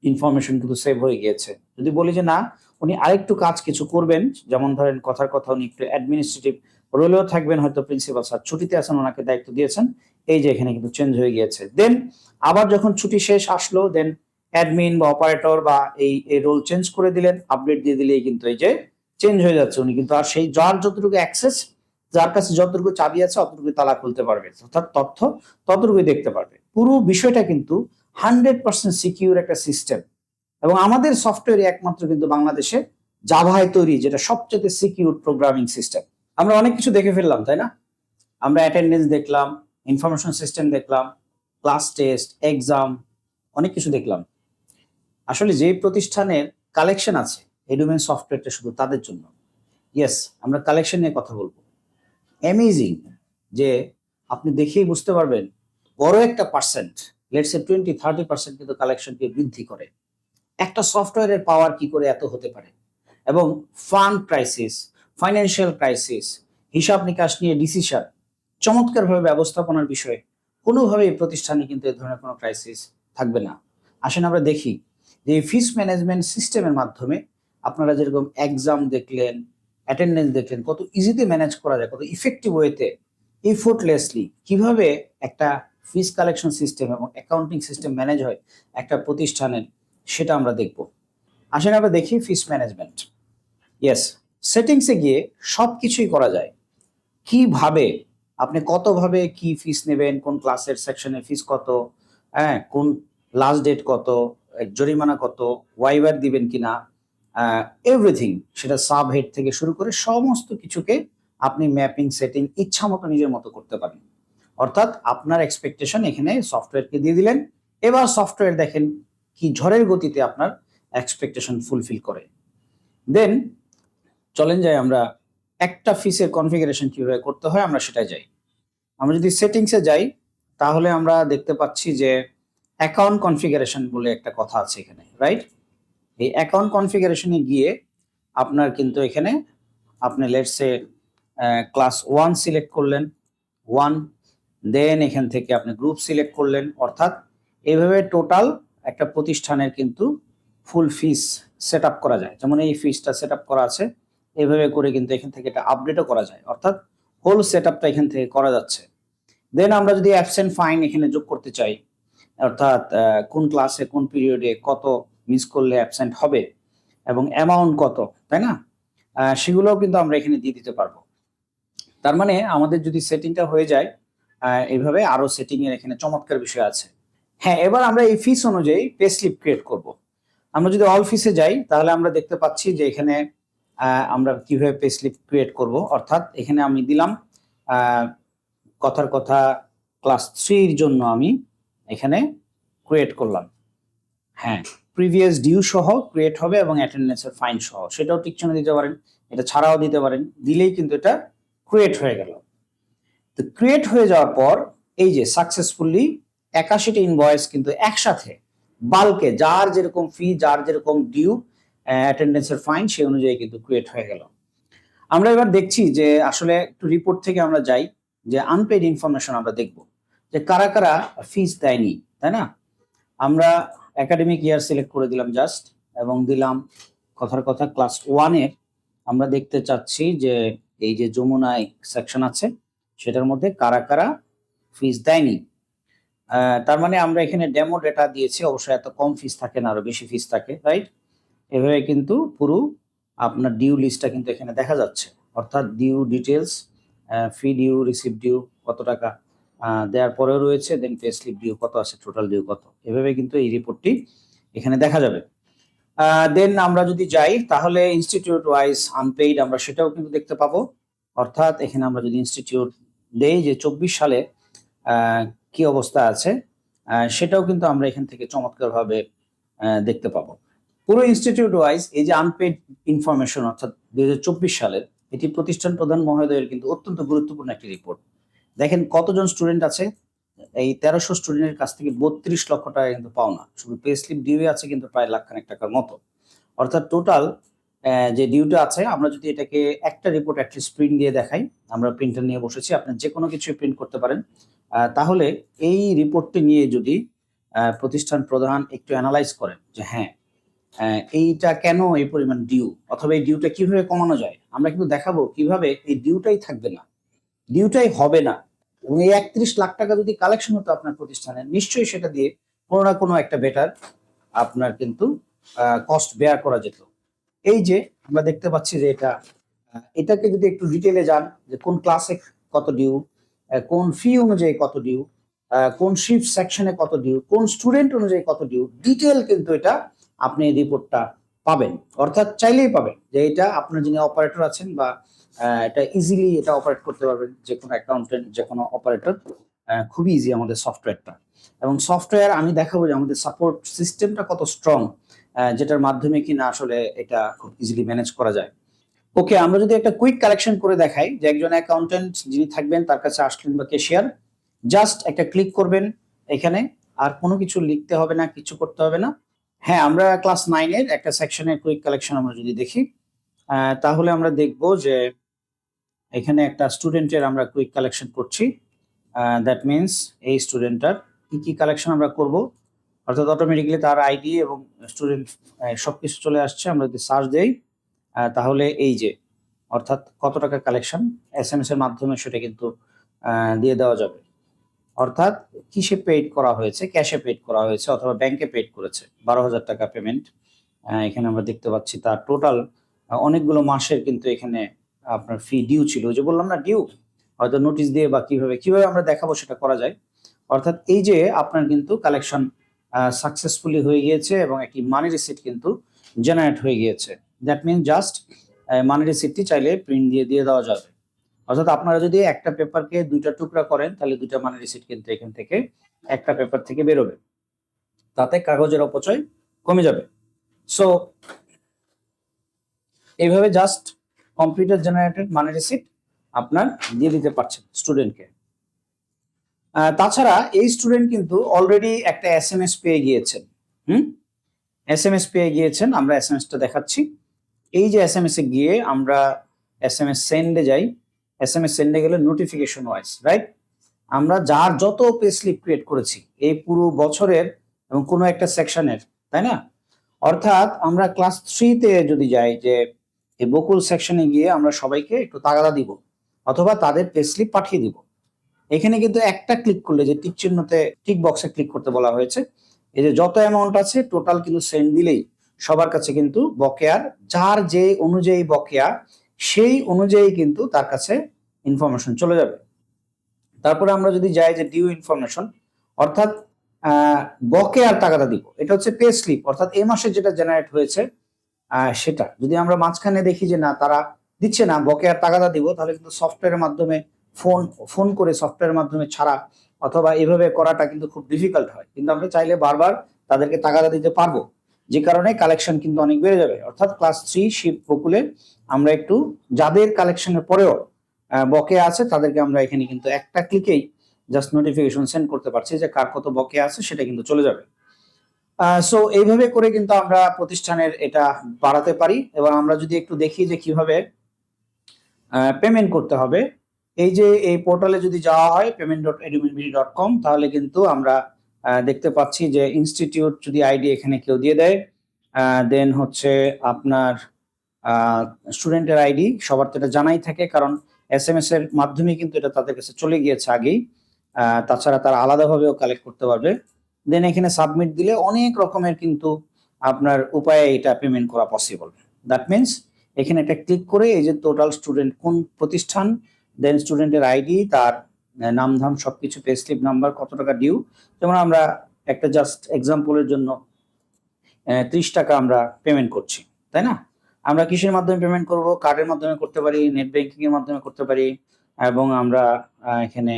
ইনফরমেশন কিন্তু সেভ হয়ে গিয়েছে। যদি বলি যে না, উনি আরেকটু কাজ কিছু করবেন, যেমন ধরেন কথার কথা উনি একটু অ্যাডমিনিস্ট্রেটিভ রোলেও থাকবেন, হয়তো প্রিন্সিপাল স্যার ছুটিতে আছেন, ওনাকে দায়িত্ব দিয়েছেন, এই যে এখানে কিন্তু চেঞ্জ হয়ে গিয়েছে। দেন আবার যখন ছুটি শেষ আসলো, দেন অ্যাডমিন বা অপারেটর বা এই রোল চেঞ্জ করে দিলেন, আপডেট দিয়ে দিলেই কিন্তু এই যে চেঞ্জ হয়ে যাচ্ছে। উনি কিন্তু আর সেই যার যতটুকু অ্যাক্সেস, যার কাছে যতটুকু চাবি আছে অতটুকু তালা খুলতে পারবে, অর্থাৎ তথ্য ততটুকুই দেখতে পারবে। পুরো বিষয়টা কিন্তু 100% সিকিউর একটা সিস্টেম, এবং আমাদের সফটওয়্যার একমাত্র কিন্তু বাংলাদেশে জাভায় তৈরি, যেটা সবচেয়ে সিকিউর প্রোগ্রামিং সিস্টেম। আমরা অনেক কিছু দেখে ফেললাম, তাই না? আমরা অ্যাটেন্ডেন্স দেখলাম, ইনফরমেশন সিস্টেম দেখলাম, ক্লাস টেস্ট, এক্সাম, অনেক কিছু দেখলাম। আসলে যে প্রতিষ্ঠানের কালেকশন আছে এডুমেন সফটওয়্যারটা শুধু তাদের জন্য। ইয়েস, আমরা কালেকশন নিয়ে কথা বলবো। অ্যামেজিং যে আপনি দেখেই বুঝতে পারবেন বড় একটা পার্সেন্ট, লেটস সে 20-30% কিন্তু কালেকশনকে বৃদ্ধি করে। একটা সফটওয়্যারের পাওয়ার কি করে এত হতে পারে? এবং ফান্ড ক্রাইসিস, ফাইন্যান্সিয়াল ক্রাইসিস, হিসাব নিকাশ নিয়ে ডিসিশন, চমৎকারভাবে ব্যবস্থাপনার বিষয়ে কোনোভাবেই এই প্রতিষ্ঠানে কিন্তু এই ধরনের কোনো ক্রাইসিস থাকবে না। আসেন আমরা দেখি যে এই ফিস ম্যানেজমেন্ট সিস্টেমের মাধ্যমে আপনারা যেরকম এক্সাম দেখলেন, অ্যাটেন্ডেন্স দেখলেন, কত ইজিতে ম্যানেজ করা যায়, কত ইফেক্টিভ ওয়েতে, এফোর্টলেসলি কিভাবে একটা ফিস কালেকশন সিস্টেম এবং অ্যাকাউন্টিং সিস্টেম ম্যানেজ হয় একটা প্রতিষ্ঠানের, সেটা আমরা দেখব। আসেন আমরা দেখি ফিস ম্যানেজমেন্ট। ইয়েস, সেটিংসে গিয়ে সব কিছুই করা যায়। কিভাবে আপনি কতভাবে কি ফিস নেবেন, কোন ক্লাসের সেকশনের ফিস কত, হ্যাঁ, কোন লাস্ট ডেট কত, জরিমানা কত, ওয়াইভার দিবেন কিনা, এভরিথিং, সেটা সাব হেড থেকে শুরু করে সমস্ত কিছুকে আপনি ম্যাপিং সেটিং ইচ্ছা মতো নিজের মতো করতে পারেন। অর্থাৎ আপনার এক্সপেকটেশন এখানে সফটওয়্যারকে দিয়ে দিলেন, এবার সফটওয়্যার দেখেন কি ঝড়ের গতিতে আপনার এক্সপেকটেশন ফুলফিল করে। দেন চলেন যাই আমরা একটা ফিসের কনফিগারেশন কিভাবে করতে হয় আমরা সেটাই যাই। আমরা যদি সেটিংসে যাই তাহলে আমরা দেখতে পাচ্ছি যে অ্যাকাউন্ট কনফিগারেশন বলে একটা কথা আছে এখানে, রাইট? এই অ্যাকাউন্ট কনফিগারেশনে গিয়ে আপনার কিন্তু এখানে আপনি লেটসে ক্লাস 1 সিলেক্ট করলেন, 1, দেন এখান থেকে আপনি গ্রুপ সিলেক্ট করলেন, অর্থাৎ এইভাবে টোটাল একটা প্রতিষ্ঠানের কিন্তু ফুল ফিস সেট আপ করা যায়। যেমন এই ফিসটা সেট আপ করা আছে, এইভাবে করে কিন্তু এখান থেকে এটা আপডেটও করা যায়, অর্থাৎ হোল সেট আপটা এখান থেকে করা যাচ্ছে। দেন আমরা যদি অ্যাবসেন্ট ফাইন এখানে যোগ করতে চাই, অর্থাৎ কোন ক্লাসে কোন পিরিয়ডে কত মিস করলে অ্যাবসেন্ট হবে এবং অ্যামাউন্ট কত, তাই না, সেগুলোও কিন্তু আমরা এখানে দিয়ে দিতে পারবো। তার মানে আমাদের যদি সেটিংটা হয়ে যায় এইভাবে, আরো সেটিং এর এখানে চমৎকার বিষয় আছে। হ্যাঁ, এবার আমরা এই ফিস অনুযায়ী পে স্লিপ ক্রিয়েট করব। আমরা যদি অল ফিসে যাই তাহলে আমরা দেখতে পাচ্ছি যে এখানে আমরা কিভাবে পে স্লিপ ক্রিয়েট করব, অর্থাৎ এখানে আমি দিলাম কথার কথা ক্লাস 3 এর জন্য আমি এখানে ক্রিয়েট করলাম। হ্যাঁ, প্রিভিয়াস ডিউ সহ ক্রিয়েট হবে এবং অ্যাটেন্ডেন্সের ফাইন সহ, সেটাও টিকচনে দিতে পারেন, এটা ছাড়াও দিতে পারেন, দিলেই কিন্তু এটা ক্রিয়েট হয়ে গেল। তো ক্রিয়েট হয়ে যাওয়ার পর এই যে সাকসেসফুলি 81টা ইনভয়েস কিন্তু একসাথে বাল্কে যার যেরকম ফি, যার যেরকম ডিউ, অ্যাটেন্ডেন্সের ফাইন, সেই অনুযায়ী কিন্তু ক্রিয়েট হয়ে গেল। আমরা এবার দেখছি যে আসলে একটু রিপোর্ট থেকে আমরা যাই যে আনপেইড ইনফরমেশন আমরা দেখব যে কারা কারা ফিস দেয়নি, তাই না? আমরা একাডেমিক ইয়ার সিলেক্ট করে দিলাম জাস্ট, এবং দিলাম কথার কথা ক্লাস 1 এর। আমরা দেখতে চাচ্ছি যে এই যে যমুনায় সেকশন আছে সেটার মধ্যে কারা কারা ফিস দেয়নি। তার মানে আমরা এখানে ডেমো ডেটা দিয়েছি, অবশ্যই এত কম ফিস থাকে না, আরো বেশি ফিস থাকে, রাইট? এভাবে কিন্তু পুরো আপনার ডিউ লিস্টটা কিন্তু এখানে দেখা যাচ্ছে, অর্থাৎ ডিউ ডিটেলস, ফি ডিউ, রিসিভ ডিউ কত টাকা দেওয়ার পরেও রয়েছে, দেন পে স্লিপ ডিউ কত আছে, টোটাল ডিউ কত, এভাবে কিন্তু এই রিপোর্টটি এখানে দেখা যাবে। দেন আমরা যদি যাই তাহলে ইনস্টিটিউট ওয়াইজ আনপেইড আমরা সেটাও কিন্তু দেখতে পাবো, অর্থাৎ এখানে আমরা যদি ইনস্টিটিউট দেই যে 24 সালে কি অবস্থা আছে, সেটাও কিন্তু আমরা এখান থেকে চমৎকারভাবে দেখতে পাবো। পুরো ইনস্টিটিউট ওয়াইজ এই যে আনপেইড ইনফরমেশন, অর্থাৎ 2024 সালের, এটি প্রতিষ্ঠান প্রধান মহোদয়ের কিন্তু অত্যন্ত গুরুত্বপূর্ণ একটি রিপোর্ট। দেখেন কতজন স্টুডেন্ট আছে, এই 1300 স্টুডেন্টের কাছ থেকে 32 লক্ষ টাকা কিন্তু পাওনা, শুধু পে স্লিপ ডিউ আছে কিন্তু প্রায় লাখখানেক টাকার মতো। অর্থাৎ টোটাল যে ডিউটা আছে, আমরা যদি এটাকে একটা রিপোর্ট অ্যাটলিস্ট প্রিন্ট দিয়ে দেখাই, আমরা প্রিন্টার নিয়ে বসেছি, আপনি যে কোনো কিছু প্রিন্ট করতে পারেন, তাহলে এই রিপোর্টটি নিয়ে যদি প্রতিষ্ঠান প্রধান একটু অ্যানালাইজ করেন যে হ্যাঁ এইটা কেন এই পরিমাণ ডিউ, অথবা এই ডিউটা কিভাবে কমানো যায়, আমরা কিন্তু দেখাবো কিভাবে এই ডিউটাই থাকবে না, ডিউটাই হবে না, এবং এই 31 লাখ টাকা যদি কালেকশন হতো আপনার প্রতিষ্ঠানে, নিশ্চয়ই সেটা দিয়ে কোনো না কোনো একটা বেটার আপনার কিন্তু কস্ট বেয়ার করা যেত। এই যে আমরা দেখতে পাচ্ছি যে এটাকে যদি একটু ডিটেলে যান যে কোন ক্লাসে কত ডিউ, কোন ফি অনুযায়ী কত ডিউ, কোন শিফট সেকশনে কত ডিউ, কোন স্টুডেন্ট অনুযায়ী কত ডিউ, ডিটেল কিন্তু এটা আপনি রিপোর্টটা পাবেন, অর্থাৎ চাইলেই পাবেন যে এটা আপনার যিনি অপারেটর আছেন বা এটা ইজিলি এটা অপারেট করতে পারবেন, যে কোনো অ্যাকাউন্টেন্ট, যে কোনো অপারেটর খুবই ইজি আমাদের সফটওয়্যারটা। এবং সফটওয়্যার আমি দেখাবো যে আমাদের সাপোর্ট সিস্টেমটা কত স্ট্রং, যেটার মাধ্যমে কিনা আসলে এটা খুব ইজিলি ম্যানেজ করা যায়। ওকে, আমরা যদি একটা কুইক কালেকশন করে দেখাই যে একজন অ্যাকাউন্টেন্ট যিনি থাকবেন তার কাছে আসলেন বা ক্যাশিয়ার, জাস্ট একটা ক্লিক করবেন এখানে, আর কোনো কিছু লিখতে হবে না, কিছু করতে হবে না। হ্যাঁ, আমরা ক্লাস 9 এর একটা সেকশনের কুইক কালেকশন আমরা যদি দেখি, তাহলে আমরা দেখব যে এখানে একটা স্টুডেন্টের আমরা কুইক কালেকশন করছি। দ্যাট মিনস এই স্টুডেন্টটার কি কি কালেকশন আমরা করব, অর্থাৎ অটোমেটিক্যালি তার আইডি এবং স্টুডেন্ট সবকিছু চলে আসছে। আমরা যদি সার্চ দেই তাহলে এই যে অর্থাৎ কত টাকা কালেকশন এসএমএস এর মাধ্যমে সেটা কিন্তু দিয়ে দেওয়া যাবে। অর্থাৎ কিসে পেইড করা হয়েছে, ক্যাশে পেইড করা হয়েছে অথবা ব্যাংকে পেইড করেছে 12,000 টাকা পেমেন্ট। এখানে আমরা দেখতে পাচ্ছি তার টোটাল অনেকগুলো মাসের কিন্তু এখানে আপনার ফি ডিউ ছিল, ওই যে বললাম না ডিউ, হয়তো নোটিশ দিয়ে বা কিভাবে আমরা দেখাবো সেটা করা যায়। অর্থাৎ এই যে আপনার কিন্তু কালেকশন সাকসেসফুলি হয়ে গিয়েছে এবং একটি মানি রিসিট কিন্তু জেনারেট হয়ে গিয়েছে। দ্যাট মিন জাস্ট মানি রিসিটটি চাইলে প্রিন্ট দিয়ে দেওয়া যাবে। অর্থাৎ আপনারা যদি একটা পেপারকে 2টা টুকরা করেন তাহলে 2টা মানি রিসিট কিন্তু এখান থেকে একটা পেপার থেকে বেরোবে, তাতে কাগজের অপচয় কমে যাবে। সো এইভাবে just computer generated money receipt আপনার দিয়ে দিতে পারছেন স্টুডেন্টকে। তাছাড়া এই স্টুডেন্ট কিন্তু অলরেডি একটা এসএমএস পেয়ে গিয়েছেন। এসএমএস পেয়ে গিয়েছেন, আমরা এসএমএসটা দেখাচ্ছি। এই যে এসএমএস এ গিয়ে আমরা এসএমএস সেন্ডে যাই, এসএমএস সেন্ডে গেলে নোটিফিকেশন ওয়াইজ, রাইট, আমরা যার যত পে স্লিপ ক্রিয়েট করেছি এই পুরো বছরের এবং কোনো একটা সেকশনের, তাই না? অর্থাৎ আমরা ক্লাস 3-তে যদি যাই যে এই বকুল সেকশনে গিয়ে আমরা সবাইকে একটু তাগাদা দিব অথবা তাদের পে স্লিপ পাঠিয়ে দিব। এখানে কিন্তু একটা ক্লিক করলে যে টিক চিহ্নতে টিক বক্সে ক্লিক করতে বলা হয়েছে, এই যে যত অ্যামাউন্ট আছে টোটাল কিন্তু সেন্ড দিলেই সবার কাছে কিন্তু বকেয়ার যার যে অনুযায়ী বকেয়া সেই অনুযায়ী কিন্তু তার কাছে ইনফরমেশন চলে যাবে। তারপরে আমরা যদি যাই যে ডিউ ইনফরমেশন, অর্থাৎ বকেয়ার টাকাটা দিব, এটা হচ্ছে পে স্লিপ, অর্থাৎ এই মাসে যেটা জেনারেট হয়েছে সেটা যদি আমরা মাঝখানে দেখি যে না তারা দিচ্ছে না, বকেয়ার টাকাটা দিব, তাহলে কিন্তু সফটওয়্যারের মাধ্যমে ফোন করে সফটওয়্যারের মাধ্যমে ছাড়া অথবা এভাবে করাটা কিন্তু খুব ডিফিকাল্ট হয়। কিন্তু আমরা চাইলে বারবার তাদেরকে টাকাটা দিতে পারবো, যে কারণে কালেকশন কিন্তু অনেক বেড়ে যাবে। অর্থাৎ ক্লাস 3 শিপ বকুলে আমরা একটু যাদের কালেকশনের পরেও বকেয়া আছে তাদেরকে আমরা এখানে কিন্তু একটা ক্লিকেই জাস্ট নোটিফিকেশন সেন্ড করতে পারছি যে কার কত বকেয়া আছে সেটা কিন্তু চলে যাবে। সো এইভাবে করে কিন্তু আমরা প্রতিষ্ঠানের এটা বাড়াতে পারি। এবং আমরা যদি একটু দেখি যে কিভাবে পেমেন্ট করতে হবে, এই যে এই পোর্টালে যদি যাওয়া হয় payment.eduminbd.com, তাহলে কিন্তু আমরা দেখতে পাচ্ছি যে ইনস্টিটিউট যদি আইডি এখানে কেউ দিয়ে দেয়, দেন হচ্ছে আপনার স্টুডেন্টের আইডি, সবার তো এটা জানাই থাকে কারণ এসএমএস এর মাধ্যমে কিন্তু এটা তাদের কাছে চলে গিয়েছে আগেই। তাছাড়া তারা আলাদাভাবেও কালেক্ট করতে পারবে। দেন এখানে সাবমিট দিলে অনেক রকমের কিন্তু আপনার উপায়ে এটা পেমেন্ট করা পসিবল। দ্যাট মিনস এখানে একটা ক্লিক করে এই যে টোটাল স্টুডেন্ট কোন প্রতিষ্ঠান, দেন স্টুডেন্টের আইডি, তার নাম ধাম সবকিছু, পে স্লিপ নাম্বার, কত টাকা ডিউ, যেমন আমরা একটা জাস্ট এক্সাম্পলের জন্য 30 টাকা আমরা পেমেন্ট করছি, তাই না? আমরা কিসের মাধ্যমে পেমেন্ট করব? কার্ডের মাধ্যমে করতে পারি, নেট ব্যাংকিং এর মাধ্যমে করতে পারি, এবং আমরা এখানে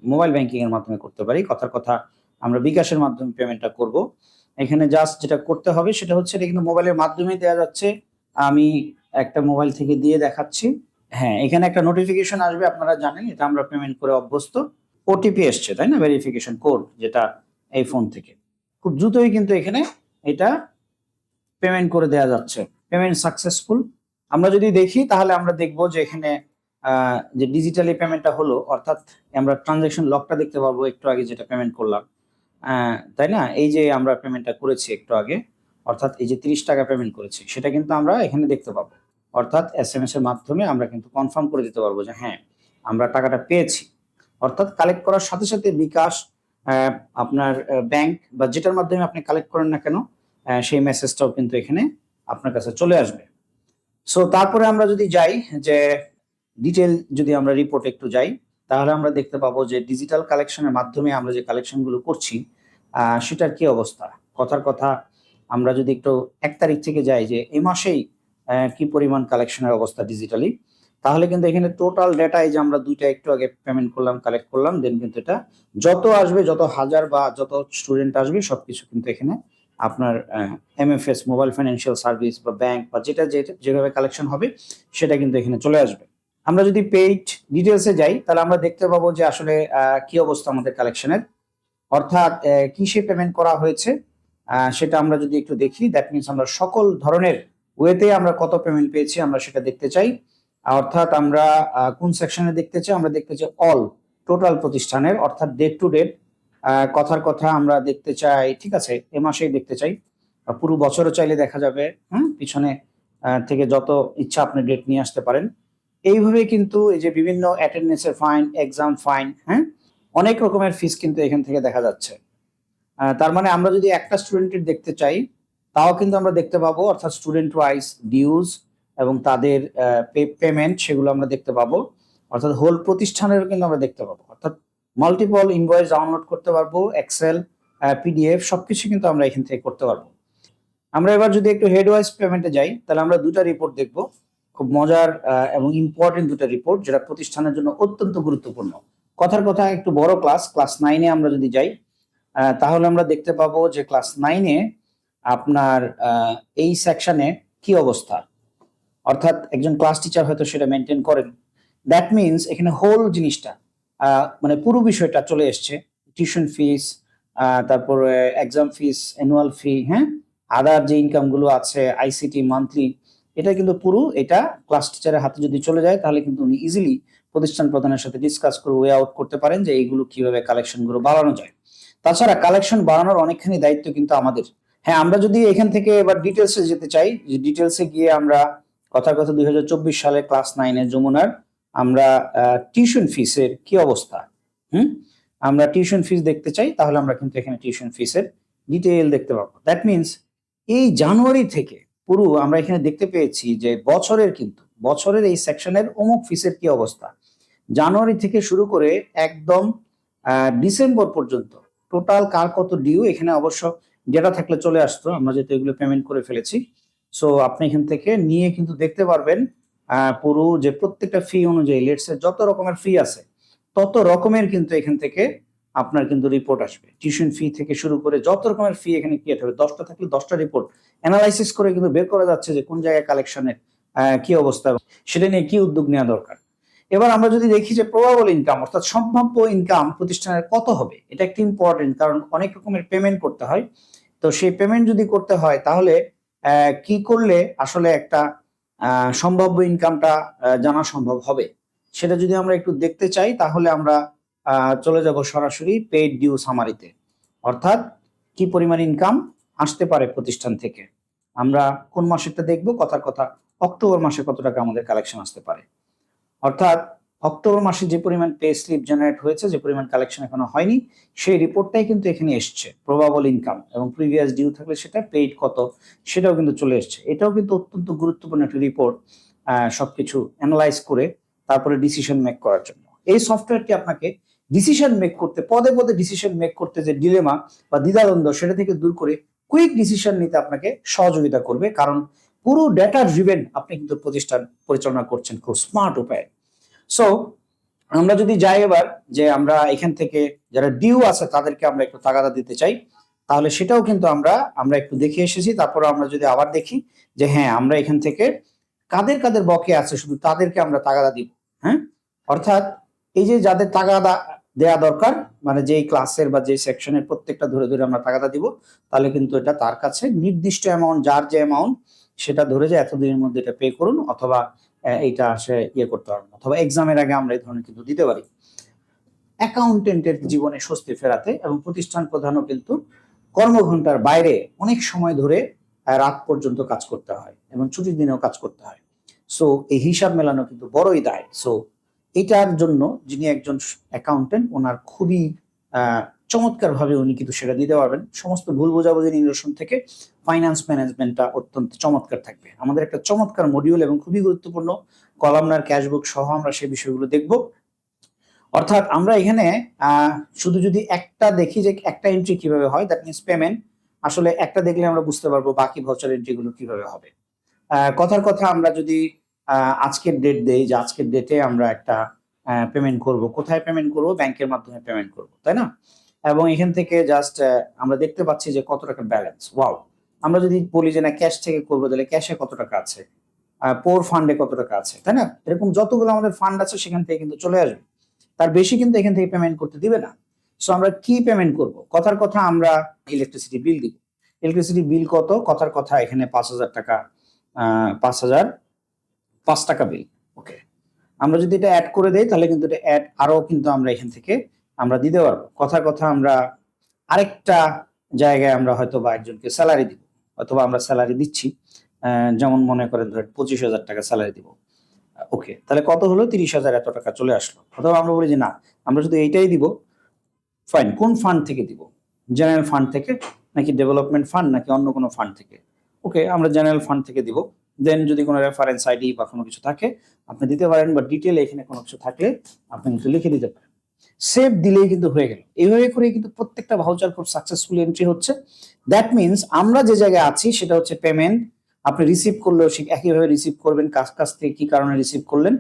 মোবাইল ব্যাংকিং এর মাধ্যমে করতে পারি। কথার কথা আমরা বিকাশের মাধ্যমে পেমেন্টটা করব। এখানে জাস্ট যেটা করতে হবে সেটা হচ্ছে এটা কিন্তু মোবাইলের মাধ্যমে দেওয়া যাচ্ছে। আমি একটা মোবাইল থেকে দিয়ে দেখাচ্ছি। হ্যাঁ, এখানে একটা নোটিফিকেশন আসবে, আপনারা জানেন এটা আমরা পেমেন্ট করে অভ্যস্ত। ওটিপি এসছে, তাই না? ভেরিফিকেশন কোড, যেটা এই ফোন থেকে খুব দ্রুতই কিন্তু এখানে এটা পেমেন্ট করে দেওয়া যাচ্ছে। পেমেন্ট সাকসেসফুল আমরা যদি দেখি তাহলে আমরা দেখব যে এখানে যে ডিজিটালি পেমেন্টটা হলো, অর্থাৎ আমরা ট্রানজাকশন লকটা দেখতে পাবো একটু আগে যেটা পেমেন্ট করলাম, তাই না? এই যে আমরা পেমেন্টটা করেছি একটু আগে, অর্থাৎ এই যে 30 টাকা পেমেন্ট করেছি সেটা কিন্তু আমরা এখানে দেখতে পাবো। অর্থাৎ এসএমএস এর মাধ্যমে আমরা কিন্তু কনফার্ম করে দিতে পারবো যে হ্যাঁ আমরা টাকাটা পেয়েছি। অর্থাৎ কালেক্ট করার সাথে সাথে বিকাশ, আপনার ব্যাংক বা যেটার মাধ্যমে আপনি কালেক্ট করেন না কেন, সেই মেসেজটাও কিন্তু এখানে আপনার কাছে চলে আসবে। সো তারপরে আমরা যদি যাই যে ডিটেল, যদি আমরা রিপোর্টে একটু যাই তাহলে আমরা দেখতে পাবো যে ডিজিটাল কালেকশনের মাধ্যমে আমরা যে কালেকশনগুলো করছি সেটার কি অবস্থা। কথার কথা আমরা যদি একটু 1 তারিখ থেকে যাই যে এই মাসেই কি পরিমাণ কালেকশনের অবস্থা ডিজিটালি, তাহলে কিন্তু এখানে টোটাল ডেটা এই যে আমরা দুইটা একটু আগে পেমেন্ট করলাম, কালেক্ট করলাম, দেন কিন্তু এটা যত আসবে, যত হাজার বা যত স্টুডেন্ট আসবে সবকিছু কিন্তু এখানে আপনার এমএফএস মোবাইল ফাইন্যান্সিয়াল সার্ভিস বা ব্যাংক বা যেটা যেভাবে কালেকশন হবে সেটা কিন্তু এখানে চলে আসবে। আমরা যদি পেইড ডিটেলসে যাই তাহলে আমরা দেখতে পাবো যে আসলে কি অবস্থা আমাদের কালেকশনের, অর্থাৎ কিসে পেমেন্ট করা হয়েছে সেটা আমরা যদি একটু দেখি, দ্যাট মিনস আমরা সকল ধরনের ওয়েতে আমরা কত পেমেন্ট পেয়েছি আমরা সেটা দেখতে চাই। অর্থাৎ আমরা কোন সেকশনে দেখতে চাই, আমরা দেখতে চাই অল টোটাল প্রতিষ্ঠানের, অর্থাৎ ডেট টু ডেট কথার কথা আমরা দেখতে চাই, ঠিক আছে, এ মাসেই দেখতে চাই, পুরো বছরও চাইলে দেখা যাবে, পিছনে থেকে যত ইচ্ছা আপনি ডেট নিয়ে আসতে পারেন। এইভাবে কিন্তু এই যে বিভিন্ন অ্যাটেন্ডেন্সের ফাইন, এক্সাম ফাইন, অনেক রকমের ফিস কিন্তু এখান থেকে দেখা যাচ্ছে। তার মানে আমরা যদি একটা স্টুডেন্টের দেখতে চাই তাও কিন্তু আমরা দেখতে পাবো, অর্থাৎ স্টুডেন্ট ওয়াইজ ডিউজ এবং তাদের পেমেন্ট সেগুলো আমরা দেখতে পাবো, অর্থাৎ হোল প্রতিষ্ঠানের কিন্তু আমরা দেখতে পাবো, অর্থাৎ মাল্টিপল ইনভয়েস ডাউনলোড করতে পারবো, এক্সেল, পিডিএফ সবকিছু কিন্তু আমরা এখান থেকে করতে পারবো। আমরা এবার যদি একটু হেড ওয়াইজ পেমেন্টে যাই তাহলে আমরা দুটা রিপোর্ট দেখবো, খুব মজার এবং ইম্পর্টেন্ট দুটা রিপোর্ট যেটা প্রতিষ্ঠানের জন্য অত্যন্ত গুরুত্বপূর্ণ। কথার কথা একটু বড় ক্লাস 9-এ আমরা যদি যাই তাহলে আমরা দেখতে পাবো যে ক্লাস 9-এ আপনার এই সেকশনে কি অবস্থা, অর্থাৎ একজন ক্লাস টিচার হয়তো সেটা মেনটেন করেন, দ্যাট মিনস এখানে হোল জিনিসটা মানে পুরো বিষয়টা চলে এসছে, টিউশন ফিস, তারপরে এক্সাম ফিস, অ্যানুয়াল ফি, আদার যে ইনকাম গুলো আছে, আইসিটি মান্থলি, এটা কিন্তু পুরো এটা ক্লাস টিচারের হাতে যদি চলে যায় তাহলে কিন্তু উনি ইজিলি প্রতিষ্ঠান প্রধানের সাথে ডিসকাস করে ওয়ে আউট করতে পারেন যে এইগুলো কিভাবে কালেকশন গুলো বাড়ানো যায়। তাছাড়া কালেকশন বাড়ানোর অনেকখানি দায়িত্ব কিন্তু আমাদের। হ্যাঁ, আমরা যদি এখান থেকে এবার ডিটেলসে যেতে চাই, যে ডিটেলসে গিয়ে আমরা কথার কথা 2024 সালে ক্লাস 9-এর যমুনার আমরা টিউশন ফিসের কি অবস্থা, আমরা টিউশন ফিস দেখতে চাই তাহলে আমরা কিন্তু এখানে টিউশন ফিসের ডিটেইল দেখতে পাবো। দ্যাট মিনস এই জানুয়ারি থেকে পুরো আমরা এখানে দেখতে পেয়েছি যে বছরের এই সেকশনের অমুক ফিসের কি অবস্থা, জানুয়ারি থেকে শুরু করে একদম ডিসেম্বর পর্যন্ত টোটাল কার কত ডিউ, এখানে অবশ্য ডেটা থাকলে চলে আসতো, আমরা যেহেতু এগুলো পেমেন্ট করে ফেলেছি। সো আপনি এখান থেকে নিয়ে কিন্তু দেখতে পারবেন পুরো যে প্রত্যেকটা ফি অনুযায়ী লেটসে যত রকমের ফি আছে তত রকমের কিন্তু এখান থেকে আপনার কিন্তু রিপোর্ট আসবে, টিউশন ফি থেকে শুরু করে যত রকমের ফি এখানে ক্রিয়েট হবে, 10টা থাকলে 10টা রিপোর্ট অ্যানালাইসিস করে কিন্তু বের করা যাচ্ছে যে কোন জায়গায় কালেকশনের কি অবস্থা, সেটা নিয়ে কি উদ্যোগ নেওয়া দরকার। এবার আমরা যদি দেখি যে প্রবাবল ইনকাম, অর্থাৎ সম্ভাব্য ইনকাম প্রতিষ্ঠানের কত হবে, এটা একটি ইম্পর্টেন্ট, কারণ অনেক রকমের পেমেন্ট করতে হয়। তো সেই পেমেন্ট যদি করতে হয় তাহলে কি করলে আসলে একটা সম্ভাব্য ইনকামটা জানা সম্ভব হবে, সেটা যদি আমরা একটু দেখতে চাই তাহলে আমরা চলে যাব সরাসরি পেইড ডিউ সামারিতে, অর্থাৎ কি পরিমাণ ইনকাম আসতে পারে প্রতিষ্ঠান থেকে। আমরা কোন মাসেরটা দেখবো, কথার কথা অক্টোবর মাসে কত টাকা আমাদের কালেকশন আসতে পারে, অর্থাৎ অক্টোবর মাসে যে পরিমাণ পে স্লিপ জেনারেট হয়েছে, যে পরিমাণ কালেকশন এখনো হয়নি, সেই রিপোর্টটাই কিন্তু এখানে এসছে, প্রবাবল ইনকাম এবং প্রিভিয়াস ডিউ থাকলে সেটা পেইড কত সেটাও কিন্তু চলে এসছে। এটাও কিন্তু অত্যন্ত গুরুত্বপূর্ণ একটা রিপোর্ট, সবকিছু অ্যানালাইজ করে তারপরে ডিসিশন মেক করার জন্য। এই সফটওয়্যারটি আপনাকে ডিসিশন মেক করতে, পদে পদে ডিসিশন মেক করতে যে ডিলেমা বা দ্বিধাদ্বন্দ্ব সেটা থেকে দূর করে কুইক ডিসিশন নিতে আপনাকে সহযোগিতা করবে, কারণ পুরো ডেটা ড্রিভেন আপনি কিন্তু প্রতিষ্ঠান পরিচালনা করছেন খুব স্মার্ট উপায়ে। সো আমরা যদি যাই এবার যে আমরা এখান থেকে যারা ডিউ আছে তাদেরকে আমরা একটু তাগাদা দিতে চাই, তাহলে সেটাও কিন্তু আমরা একটু দেখে এসেছি। তারপর আমরা যদি আবার দেখি যে হ্যাঁ আমরা এখান থেকে কাদের কাদের বকে আছে শুধু তাদেরকে আমরা তাগাদা দিব, অর্থাৎ এই যে যাদের তাগাদা দেয়া দরকার, মানে যেই ক্লাসের বা যে সেকশনের প্রত্যেকটা ধরে ধরে আমরা তাগাদা দিব, তাহলে কিন্তু এটা তার কাছে নির্দিষ্ট অ্যামাউন্ট, যার যে অ্যামাউন্ট সেটা ধরে যে এতদিনের মধ্যে এটা পে করুন, অথবা এইটা সে করতে পারবেন, অথবা এক্সামের আগে আমরা এই ধরনের কিন্তু দিতে পারি। অ্যাকাউন্টেন্টের জীবনে স্বস্তি ফেরাতে এবং প্রতিষ্ঠান প্রধানও কিন্তু কর্মঘণ্টার বাইরে অনেক সময় ধরে রাত পর্যন্ত কাজ করতে হয় এবং ছুটির দিনেও কাজ করতে হয়। সো এই হিসাব মেলানো কিন্তু বড়ই দায়। সো এটার জন্য যিনি একজন অ্যাকাউন্টেন্ট, ওনার খুবই চমৎকার ভাবে উনি কিন্তু সেটা দিতে পারবেন। সমস্ত ভুল বোঝাবুঝি নিরসন থেকে ফাইন্যান্স ম্যানেজমেন্টটা অত্যন্ত চমৎকার থাকবে। আমাদের একটা চমৎকার মডিউল এবং খুবই গুরুত্বপূর্ণ কলামনার ক্যাশবুক সহ আমরা সেই বিষয়গুলো দেখব। অর্থাৎ আমরা এখানে শুধু যদি একটা দেখি যে একটা এন্ট্রি কিভাবে হয়, দ্যাট মিনস পেমেন্ট, আসলে একটা দেখলে আমরা বুঝতে পারবো বাকি ভাউচার এন্ট্রিগুলো কিভাবে হবে। কথার কথা আমরা যদি আজকের ডেট দেই যে আজকের ডেটে আমরা একটা পেমেন্ট করব, কোথায় পেমেন্ট করব? ব্যাংকের মাধ্যমে পেমেন্ট করব, তাই না? এবং এখান থেকে জাস্ট আমরা দেখতে পাচ্ছি যে কত টাকা ব্যালেন্স। ওয়াও! আমরা যদি বলি যে না ক্যাশ থেকে করবো, তাহলে ক্যাশে কত টাকা আছে, পোর ফান্ডে কত টাকা আছে, তাই না? এরকম যতগুলো আমাদের ফান্ড আছে সেখান থেকে কিন্তু চলে আসবে, তার বেশি কিন্তু এখান থেকে পেমেন্ট করতে দিবে না। সো আমরা কি পেমেন্ট করব? কথার কথা আমরা ইলেকট্রিসিটি বিল দিব। ইলেকট্রিসিটি বিল কত? কথার কথা এখানে 5,000 টাকা, 5,005 টাকা বিল। ওকে, আমরা যদি এটা অ্যাড করে দেই তাহলে কিন্তু এটা অ্যাড আরো কিন্তু আমরা এখান থেকে আমরা দিতে পারবো। কথার কথা আমরা আরেকটা জায়গায় আমরা হয়তো বা একজনকে স্যালারি দিব, অথবা আমরা স্যালারি দিচ্ছি, যেমন মনে করেন ধরেন 25,000 টাকা স্যালারি দিব। ওকে, তাহলে কত হলো? 30,000 এত টাকা চলে আসলো। অথবা আমরা বলি যে না আমরা শুধু এইটাই দিব, ফাইন, কোন ফান্ড থেকে দিব? জেনারেল ফান্ড থেকে, নাকি ডেভেলপমেন্ট ফান্ড, নাকি অন্য কোনো ফান্ড থেকে? ওকে, আমরা জেনারেল ফান্ড থেকে দিব। দেন যদি কোনো রেফারেন্স আইডি বা কোনো কিছু থাকে আপনি দিতে পারেন, বা ডিটেল এখানে কোনো কিছু থাকলে আপনি কিন্তু লিখে দিতে পারেন। সেভ দিলেই কিন্তু হয়ে গেল। এইভাবে করে কিন্তু প্রত্যেকটা ভাউচার কোড সাকসেসফুলি এন্ট্রি হচ্ছে। দ্যাট মিনস আমরা যে জায়গায় আছি সেটা হচ্ছে পেমেন্ট। আপনি রিসিভ করলেও ঠিক একইভাবে রিসিভ করবেন, কাছ থেকে কি কারণে রিসিভ করলেন,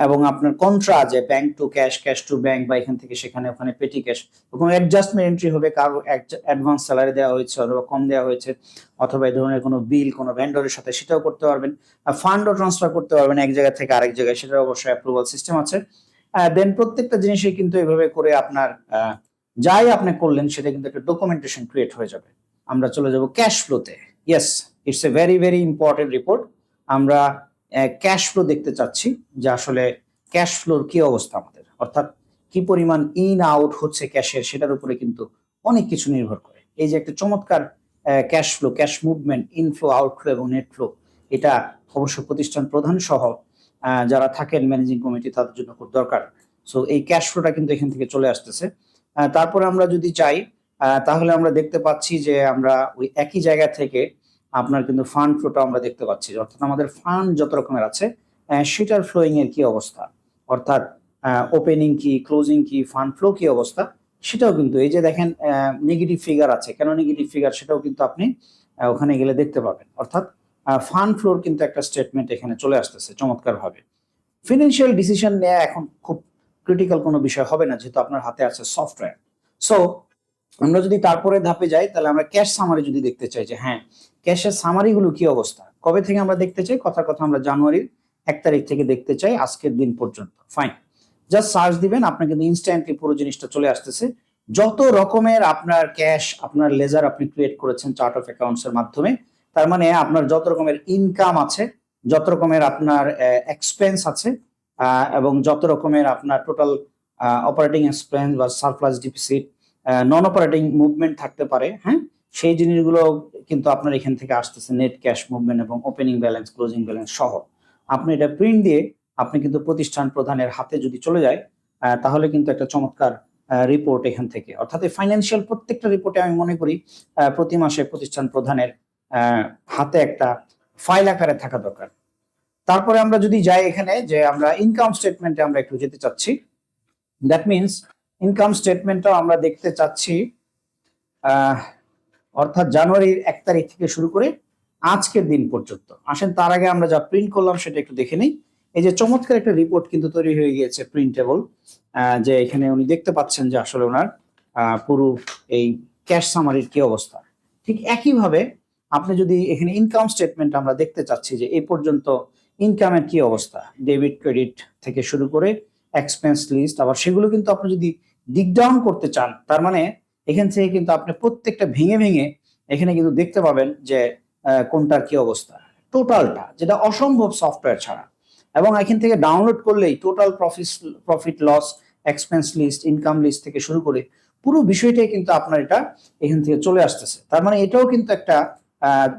এবং আপনার কন্ট্রা যে bank to cash, cash to bank, বা এখান থেকে সেখানে ওখানে পেটি ক্যাশ, কোনো অ্যাডজাস্টমেন্ট এন্ট্রি হবে, কারো অ্যাডভান্স স্যালারি দেওয়া হয়েছে অথবা কম দেওয়া হয়েছে, অথবা এই ধরনের কোনো বিল কোনো ভেন্ডরের সাথে, সেটাও করতে পারবেন। ফান্ডও ট্রান্সফার করতে পারবেন এক জায়গা থেকে আরেক জায়গায়, সেটার অবশ্যই অ্যাপ্রুভাল সিস্টেম আছে। দেন প্রত্যেকটা জিনিসই কিন্তু এভাবে করে আপনার যাই আপনি করলেন সেটা কিন্তু একটা ডকুমেন্টেশন ক্রিয়েট হয়ে যাবে। আমরা চলে যাব ক্যাশ ফ্লোতে। Yes, it's a very very important report. আমরা ক্যাশ ফ্লো দেখতে চাচ্ছি যে আসলে ক্যাশ ফ্লোর কি অবস্থা আমাদের, অর্থাৎ কি পরিমাণ ইন আউট হচ্ছে ক্যাশের, সেটার উপরে কিন্তু অনেক কিছু নির্ভর করে। এই যে একটা চমৎকার cash flow, cash movement, inflow, outflow এবং নেট ফ্লো, এটা অবশ্য প্রতিষ্ঠান প্রধান সহ যারা থাকেন ম্যানেজিং কমিটি তাদের জন্য খুব দরকার। সো এই ক্যাশ ফ্লোটা কিন্তু এখান থেকে চলে আসতেছে। তারপরে আমরা যদি চাই তাহলে আমরা দেখতে পাচ্ছি যে আমরা ওই একই জায়গা থেকে আপনার কিন্তু ফান্ড ফ্লোটা আমরা দেখতে পাচ্ছি, অর্থাৎ আমাদের ফান্ড যত রকমের আছে সেটার ফ্লোয়িং এর কি অবস্থা, অর্থাৎ ওপেনিং কি, ক্লোজিং কি, ফান্ড ফ্লো কি অবস্থা, সেটাও কিন্তু এই যে দেখেন নেগেটিভ ফিগার আছে, কেন নেগেটিভ ফিগার সেটাও কিন্তু আপনি ওখানে গেলে দেখতে পাবেন। অর্থাৎ ফান্ড ফ্লোর কিন্তু একটা স্টেটমেন্ট এখানে চলে আসতেছে চমৎকার ভাবে। ফিনান্সিয়াল ডিসিশন নেওয়া এখন খুব ক্রিটিক্যাল কোনো বিষয় হবে না, যেহেতু আপনার হাতে আছে সফটওয়্যার। সো আমরা যদি তারপরে ধাপে যাই তাহলে আমরা ক্যাশ সামারি যদি দেখতে চাই যে হ্যাঁ ক্যাশের সামারিগুলো কি অবস্থা, কবে থেকে আমরা দেখতে চাই? কথার কথা আমরা জানুয়ারির 1 তারিখ থেকে দেখতে চাই আজকের দিন পর্যন্ত। ফাইন, জাস্ট সার্চ দিবেন, আপনার কিন্তু ইনস্ট্যান্টলি পুরো জিনিসটা চলে আসতেছে। যত রকমের আপনার ক্যাশ, আপনার লেজার আপনি ক্রিয়েট করেছেন চার্ট অফ অ্যাকাউন্টস এর মাধ্যমে, তার মানে আপনার যত রকমের ইনকাম আছে, যত রকমের আপনার এক্সপেন্স আছে, এবং যত রকমের আপনার টোটাল অপারেটিং এক্সপেন্স বা সারপ্লাস ডিফিসিট, নন অপারেটিং মুভমেন্ট থাকতে পারে, হ্যাঁ, সেই জিনিসগুলো কিন্তু আপনার এখান থেকে আসতেছে। নেট ক্যাশ মুভমেন্ট এবং ওপেনিং ব্যালেন্স, ক্লোজিং ব্যালেন্স সহ আপনি এটা প্রিন্ট দিয়ে আপনি কিন্তু প্রতিষ্ঠান প্রধানের হাতে যদি চলে যায় তাহলে কিন্তু একটা চমৎকার রিপোর্ট এখান থেকে, অর্থাৎ ফাইন্যান্সিয়াল প্রত্যেকটা রিপোর্টে আমি মনে করি প্রতি মাসে প্রতিষ্ঠান প্রধানের হাতে একটা ফাইল আকারে থাকা দরকার। তারপরে আমরা যদি যাই এখানে যে আমরা ইনকাম স্টেটমেন্টে আমরা একটু যেতে চাচ্ছি, দ্যাট মিনস ইনকাম স্টেটমেন্টটাও আমরা দেখতে চাচ্ছি, অর্থাৎ জানুয়ারির 1 তারিখ থেকে শুরু করে আজকের দিন পর্যন্ত। আসেন তার আগে আমরা যা প্রিন্ট করলাম সেটা একটু দেখে নিই। এই যে চমৎকার একটা রিপোর্ট কিন্তু তৈরি হয়ে গিয়েছে প্রিন্টেবল, যে এখানে উনি দেখতে পাচ্ছেন যে আসলে ওনার পুরো এই ক্যাশ সামারির কি অবস্থা। ঠিক একইভাবে আপনি যদি এখানে ইনকাম স্টেটমেন্ট আমরা দেখতে চাচ্ছি যে এই পর্যন্ত ইনকামের কি অবস্থা, ডেবিট ক্রেডিট থেকে শুরু করে এক্সপেন্স লিস্ট, আবার সেগুলো কিন্তু আপনি যদি ডিগ ডাউন করতে চান তার মানে এখান থেকে কিন্তু আপনি প্রত্যেকটা ভেঙে ভেঙে এখানে কিন্তু দেখতে পাবেন যে কোনটার কি অবস্থা, টোটালটা, যেটা অসম্ভব সফটওয়্যার ছাড়া। এবং এখান থেকে ডাউনলোড করলেই total profit loss, expense list, income list থেকে শুরু করে পুরো বিষয়টাই কিন্তু আপনার এটা এখান থেকে চলে আসতেছে। তার মানে এটাও কিন্তু একটা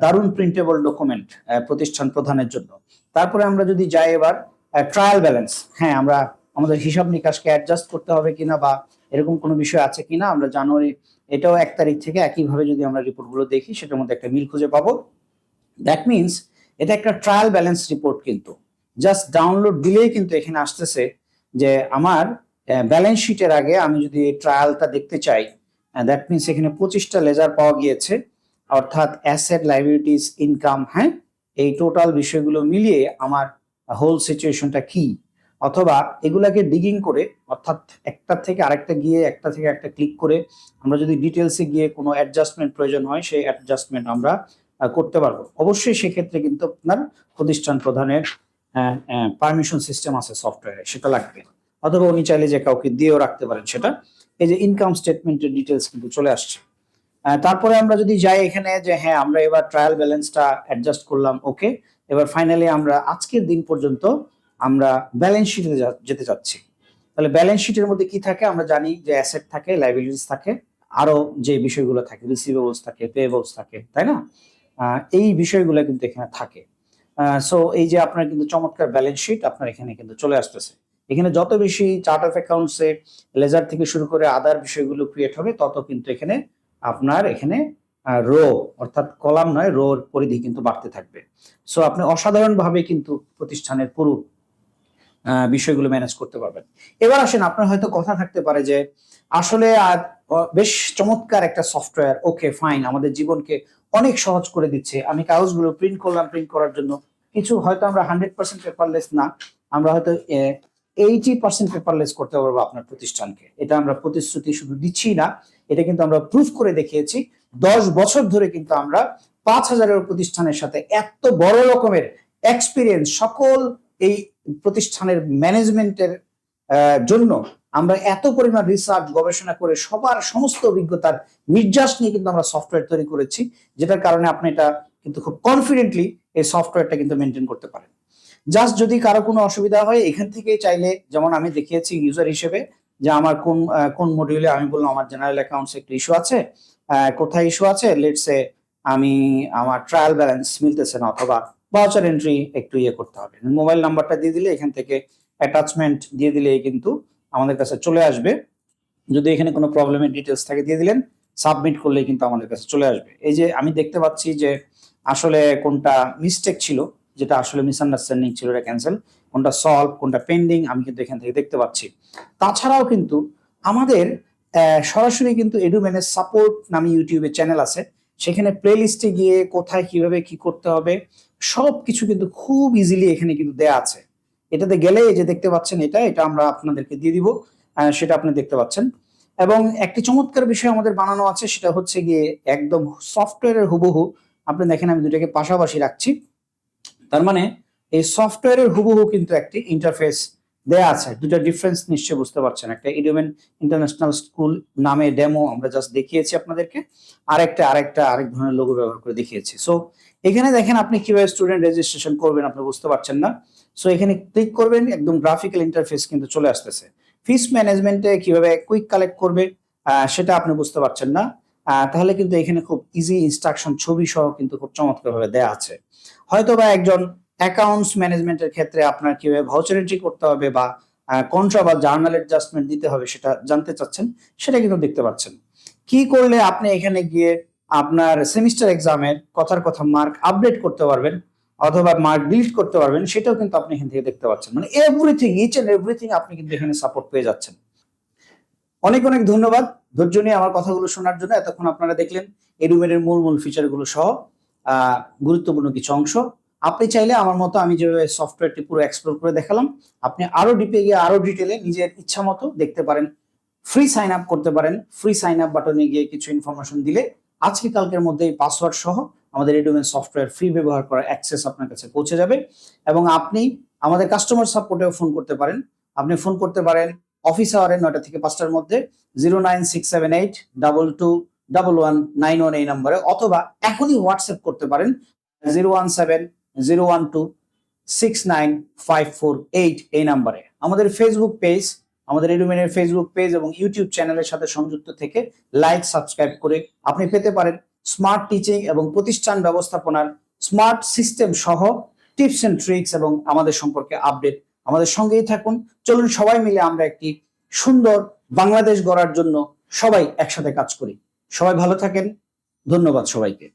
দারুণ প্রিন্টেবল ডকুমেন্ট প্রতিষ্ঠান প্রধানের জন্য। তারপরে আমরা যদি যাই এবার ট্রায়াল ব্যালেন্স, হ্যাঁ আমরা আমাদের হিসাব নিকাশকে অ্যাডজাস্ট করতে হবে কিনা বা এরকম কোনো বিষয় আছে কিনা, আমরা জানুয়ারি এটাও 1 তারিখ থেকে একইভাবে যদি আমরা রিপোর্টগুলো দেখি সেটার মধ্যে একটা মিল খুঁজে পাবো। দ্যাট মিনস এটা একটা ট্রায়াল ব্যালেন্স রিপোর্ট, কিন্তু জাস্ট ডাউনলোড দিলেই কিন্তু এখানে আসতেছে যে আমার ব্যালেন্স শিটের আগে আমি যদি এই ট্রায়ালটা দেখতে চাই, দ্যাট মিনস এখানে 25টা লেজার পাওয়া গিয়েছে, অর্থাৎ অ্যাসেট, লাইবিলিটিস, ইনকাম, হ্যাঁ, এই টোটাল বিষয়গুলো মিলিয়ে আমার হোল সিচুয়েশনটা কি, অথবা এগুলাকে ডিগিং করে, অর্থাৎ একটা থেকে আরেকটা গিয়ে একটা থেকে একটা ক্লিক করে আমরা যদি ডিটেলসে গিয়ে কোনো অ্যাডজাস্টমেন্ট প্রয়োজন হয় সেই অ্যাডজাস্টমেন্ট আমরা করতে পারবো। অবশ্যই সেক্ষেত্রে কিন্তু আপনার প্রতিষ্ঠান প্রধানের পারমিশন সিস্টেম আছে সফটওয়্যারে, সেটা লাগবে, অথবা উনি চাইলে যে কাউকে দিয়েও রাখতে পারেন সেটা। এই যে ইনকাম স্টেটমেন্টের ডিটেলস কিন্তু চলে আসছে। তারপরে আমরা যদি যাই এখানে যে হ্যাঁ আমরা এবার ট্রায়াল ব্যালেন্সটা অ্যাডজাস্ট করলাম, ওকে, এবার ফাইনালি আমরা আজকের দিন পর্যন্ত আমরা ব্যালেন্স শিটে যেতে চাচ্ছি। তাহলে ব্যালেন্স শিটের মধ্যে কি থাকে আমরা জানি যে অ্যাসেট থাকে, লাইবিলিটিস থাকে, আরো যে বিষয়গুলো থাকে রিসিভেবলস থাকে, পেয়েবলস থাকে, তাই না? এই বিষয়গুলো কিন্তু এখানে থাকে। সো এই যে আপনার কিন্তু চমৎকার ব্যালেন্স শিট আপনার এখানে কিন্তু চলে আসতেছে। এখানে যত বেশি চার্ট অফ অ্যাকাউন্টসে লেজার থেকে শুরু করে আদার বিষয়গুলো ক্রিয়েট হবে, তত কিন্তু এখানে আপনার এখানে রো অর্থাৎ কলাম নয়, রোর পরিধি কিন্তু বাড়তে থাকবে। সো আপনি অসাধারণভাবে কিন্তু প্রতিষ্ঠানের পুরো বিষয়গুলো ম্যানেজ করতে পারবেন। এবার আসেন, আপনার হয়তো কথা থাকতে পারে যে আসলে বেশ চমৎকার একটা সফটওয়্যার, ওকে ফাইন, আমাদের জীবনকে অনেক সহজ করে দিচ্ছে, আমি কাগজগুলো প্রিন্ট করলাম, প্রিন্ট করার জন্য কিছু হয়তো আমরা 100% পেপারলেস না, আমরা হয়তো 80% পেপারলেস করতে পারবো আপনার প্রতিষ্ঠানকে। এটা আমরা প্রতিশ্রুতি শুধু দিচ্ছি না, এটা কিন্তু আমরা প্রুফ করে দেখিয়েছি। 10 বছর ধরে কিন্তু আমরা 5,000-এর প্রতিষ্ঠানের সাথে এত বড় রকমের এক্সপিরিয়েন্স, সকল এই প্রতিষ্ঠানের ম্যানেজমেন্টের জন্য আমরা এত পরিমাণ রিসার্চ গবেষণা করে সবার সমস্ত অভিজ্ঞতার নির্যাস নিয়ে কিন্তু আমরা সফটওয়্যার তৈরি করেছি, যেটার কারণে আপনি এটা কিন্তু খুব কনফিডেন্টলি এই সফটওয়্যারটা কিন্তু মেনটেন করতে পারেন। জাস্ট যদি কারো কোনো অসুবিধা হয় এখান থেকে চাইলে, যেমন আমি দেখিয়েছি ইউজার হিসেবে যে আমার কোন কোন মডিউলে আমি বললাম আমার জেনারেল অ্যাকাউন্টস একটু ইস্যু আছে, কোথায় ইস্যু আছে, লেটস সে আমি আমার ট্রায়াল ব্যালেন্স মিলতেছে না, অথবা ভাউচার এন্ট্রি একটু ইয়ে করতে হবে, মোবাইল নাম্বারটা দিয়ে দিলে এখান থেকে অ্যাটাচমেন্ট দিয়ে দিলে কিন্তু আমাদের কাছে চলে আসবে। যদি এখানে কোনো প্রবলেমের ডিটেলস থাকে দিয়ে দিলেন, সাবমিট করলে কিন্তু আমাদের কাছে চলে আসবে। এই যে আমি দেখতে পাচ্ছি যে আসলে কোনটা মিস্টেক ছিল, যেটা আসলে মিসআন্ডারস্ট্যান্ডিং ছিল, এটা ক্যান্সেল, কোনটা সলভ, কোনটা পেন্ডিং, আমি কিন্তু এখান থেকে দেখতে পাচ্ছি। তাছাড়াও কিন্তু আমাদের সরাসরি কিন্তু এডুম্যানেজ সাপোর্ট নামে ইউটিউবে চ্যানেল আছে, সেখানে প্লে লিস্টে গিয়ে কোথায় কিভাবে কি করতে হবে সব কিছু কিন্তু খুব ইজিলি এখানে কিন্তু দেয়া আছে। এটাতে গেলে এই যে দেখতে পাচ্ছেন এটা এটা আমরা আপনাদেরকে দিয়ে দিব, সেটা আপনি দেখতে পাচ্ছেন। এবং একটি চমৎকার বিষয় আমাদের বানানো আছে, সেটা হচ্ছে গিয়ে একদম সফটওয়্যারের হুবহু। আপনি দেখেন আমি দুটাকে পাশাপাশি রাখছি, তার মানে এই সফটওয়্যারের হুবহু কিন্তু একটি ইন্টারফেস দেয়া আছে। দুটো ডিফারেন্স নিশ্চয়ই বুঝতে পারছেন, একটা ইডোমেন ইন্টারন্যাশনাল স্কুল নামে ডেমো আমরা জাস্ট দেখিয়েছি আপনাদেরকে, আরেক ধরনের লোগো ব্যবহার করে দেখিয়েছি। সো এখানে দেখেন আপনি কিভাবে স্টুডেন্ট রেজিস্ট্রেশন করবেন আপনি বুঝতে পারছেন না, সো এখানে ক্লিক করবেন, একদম গ্রাফিক্যাল ইন্টারফেস কিন্তু চলে আসতেছে। ফিস ম্যানেজমেন্টে কিভাবে কুইক কালেক্ট করবে সেটা আপনি বুঝতে পারছেন না, তাহলে কিন্তু এখানে খুব ইজি ইনস্ট্রাকশন ছবি সহ কিন্তু খুব চমৎকারভাবে দেয়া আছে। হয়তো বা একজন অ্যাকাউন্টস ম্যানেজমেন্টের ক্ষেত্রে আপনার কিভাবে ভাউচার এন্ট্রি করতে হবে বা কন্ট্রা বা জার্নাল অ্যাডজাস্টমেন্ট দিতে হবে সেটা জানতে চাচ্ছেন, সেটা কিন্তু দেখতে পাচ্ছেন। কি করলে আপনি এখানে গিয়ে আপনার সেমিস্টার এক্সামের কথার কথা মার্ক আপডেট করতে পারবেন অথবা মার্ক ডিলিট করতে পারবেন, সেটাও কিন্তু আপনি এখান থেকে দেখতে পাচ্ছেন। মানে এভরিথিং, ইচ এন্ড এভরিথিং আপনি কিন্তু এখানে সাপোর্ট পেয়ে যাচ্ছেন। অনেক অনেক ধন্যবাদ ধৈর্য নিয়ে আমার কথাগুলো শোনার জন্য। এতক্ষণ আপনারা দেখলেন এডুমেডের মূল ফিচারগুলো সহ গুরুত্বপূর্ণ কিছু অংশ। আপনি চাইলে আমার মতো আমি যেভাবে সফটওয়্যারটি পুরো এক্সপ্লোর করে দেখালাম, আপনি আরো ডিপে গিয়ে আরো ডিটেলে নিজের ইচ্ছা মতো দেখতে পারেন, ফ্রি সাইন আপ করতে পারেন। ফ্রি সাইন আপ বাটনে গিয়ে কিছু ইনফরমেশন দিলে আজকে কালকের মধ্যে পাসওয়ার্ড সহ আমাদের এডুমেন সফটওয়্যার ফ্রি ব্যবহার করার অ্যাক্সেস আপনার কাছে পৌঁছে যাবে। এবং আপনি আমাদের কাস্টমার সাপোর্টেও ফোন করতে পারেন। আপনি ফোন করতে পারেন অফিস আওয়ারে 9টা থেকে 5টার মধ্যে 09678221191 এই নম্বরে, অথবা এখনই হোয়াটসঅ্যাপ করতে পারেন 01701269548 এই নাম্বারে। আমাদের ফেসবুক পেজ, আমাদের এডুমেনের ফেসবুক পেজ এবং ইউটিউব চ্যানেলের সাথে সংযুক্ত থেকে লাইক সাবস্ক্রাইব করে আপনি পেতে পারেন স্মার্ট টিচিং এবং প্রতিষ্ঠান ব্যবস্থাপনার স্মার্ট সিস্টেম সহ টিপস এন্ড ট্রিক্স এবং আমাদের সম্পর্কে আপডেট। আমাদের সঙ্গেই থাকুন, চলুন সবাই মিলে আমরা একটি সুন্দর বাংলাদেশ গড়ার জন্য সবাই একসাথে কাজ করি। সবাই ভালো থাকেন, ধন্যবাদ সবাইকে।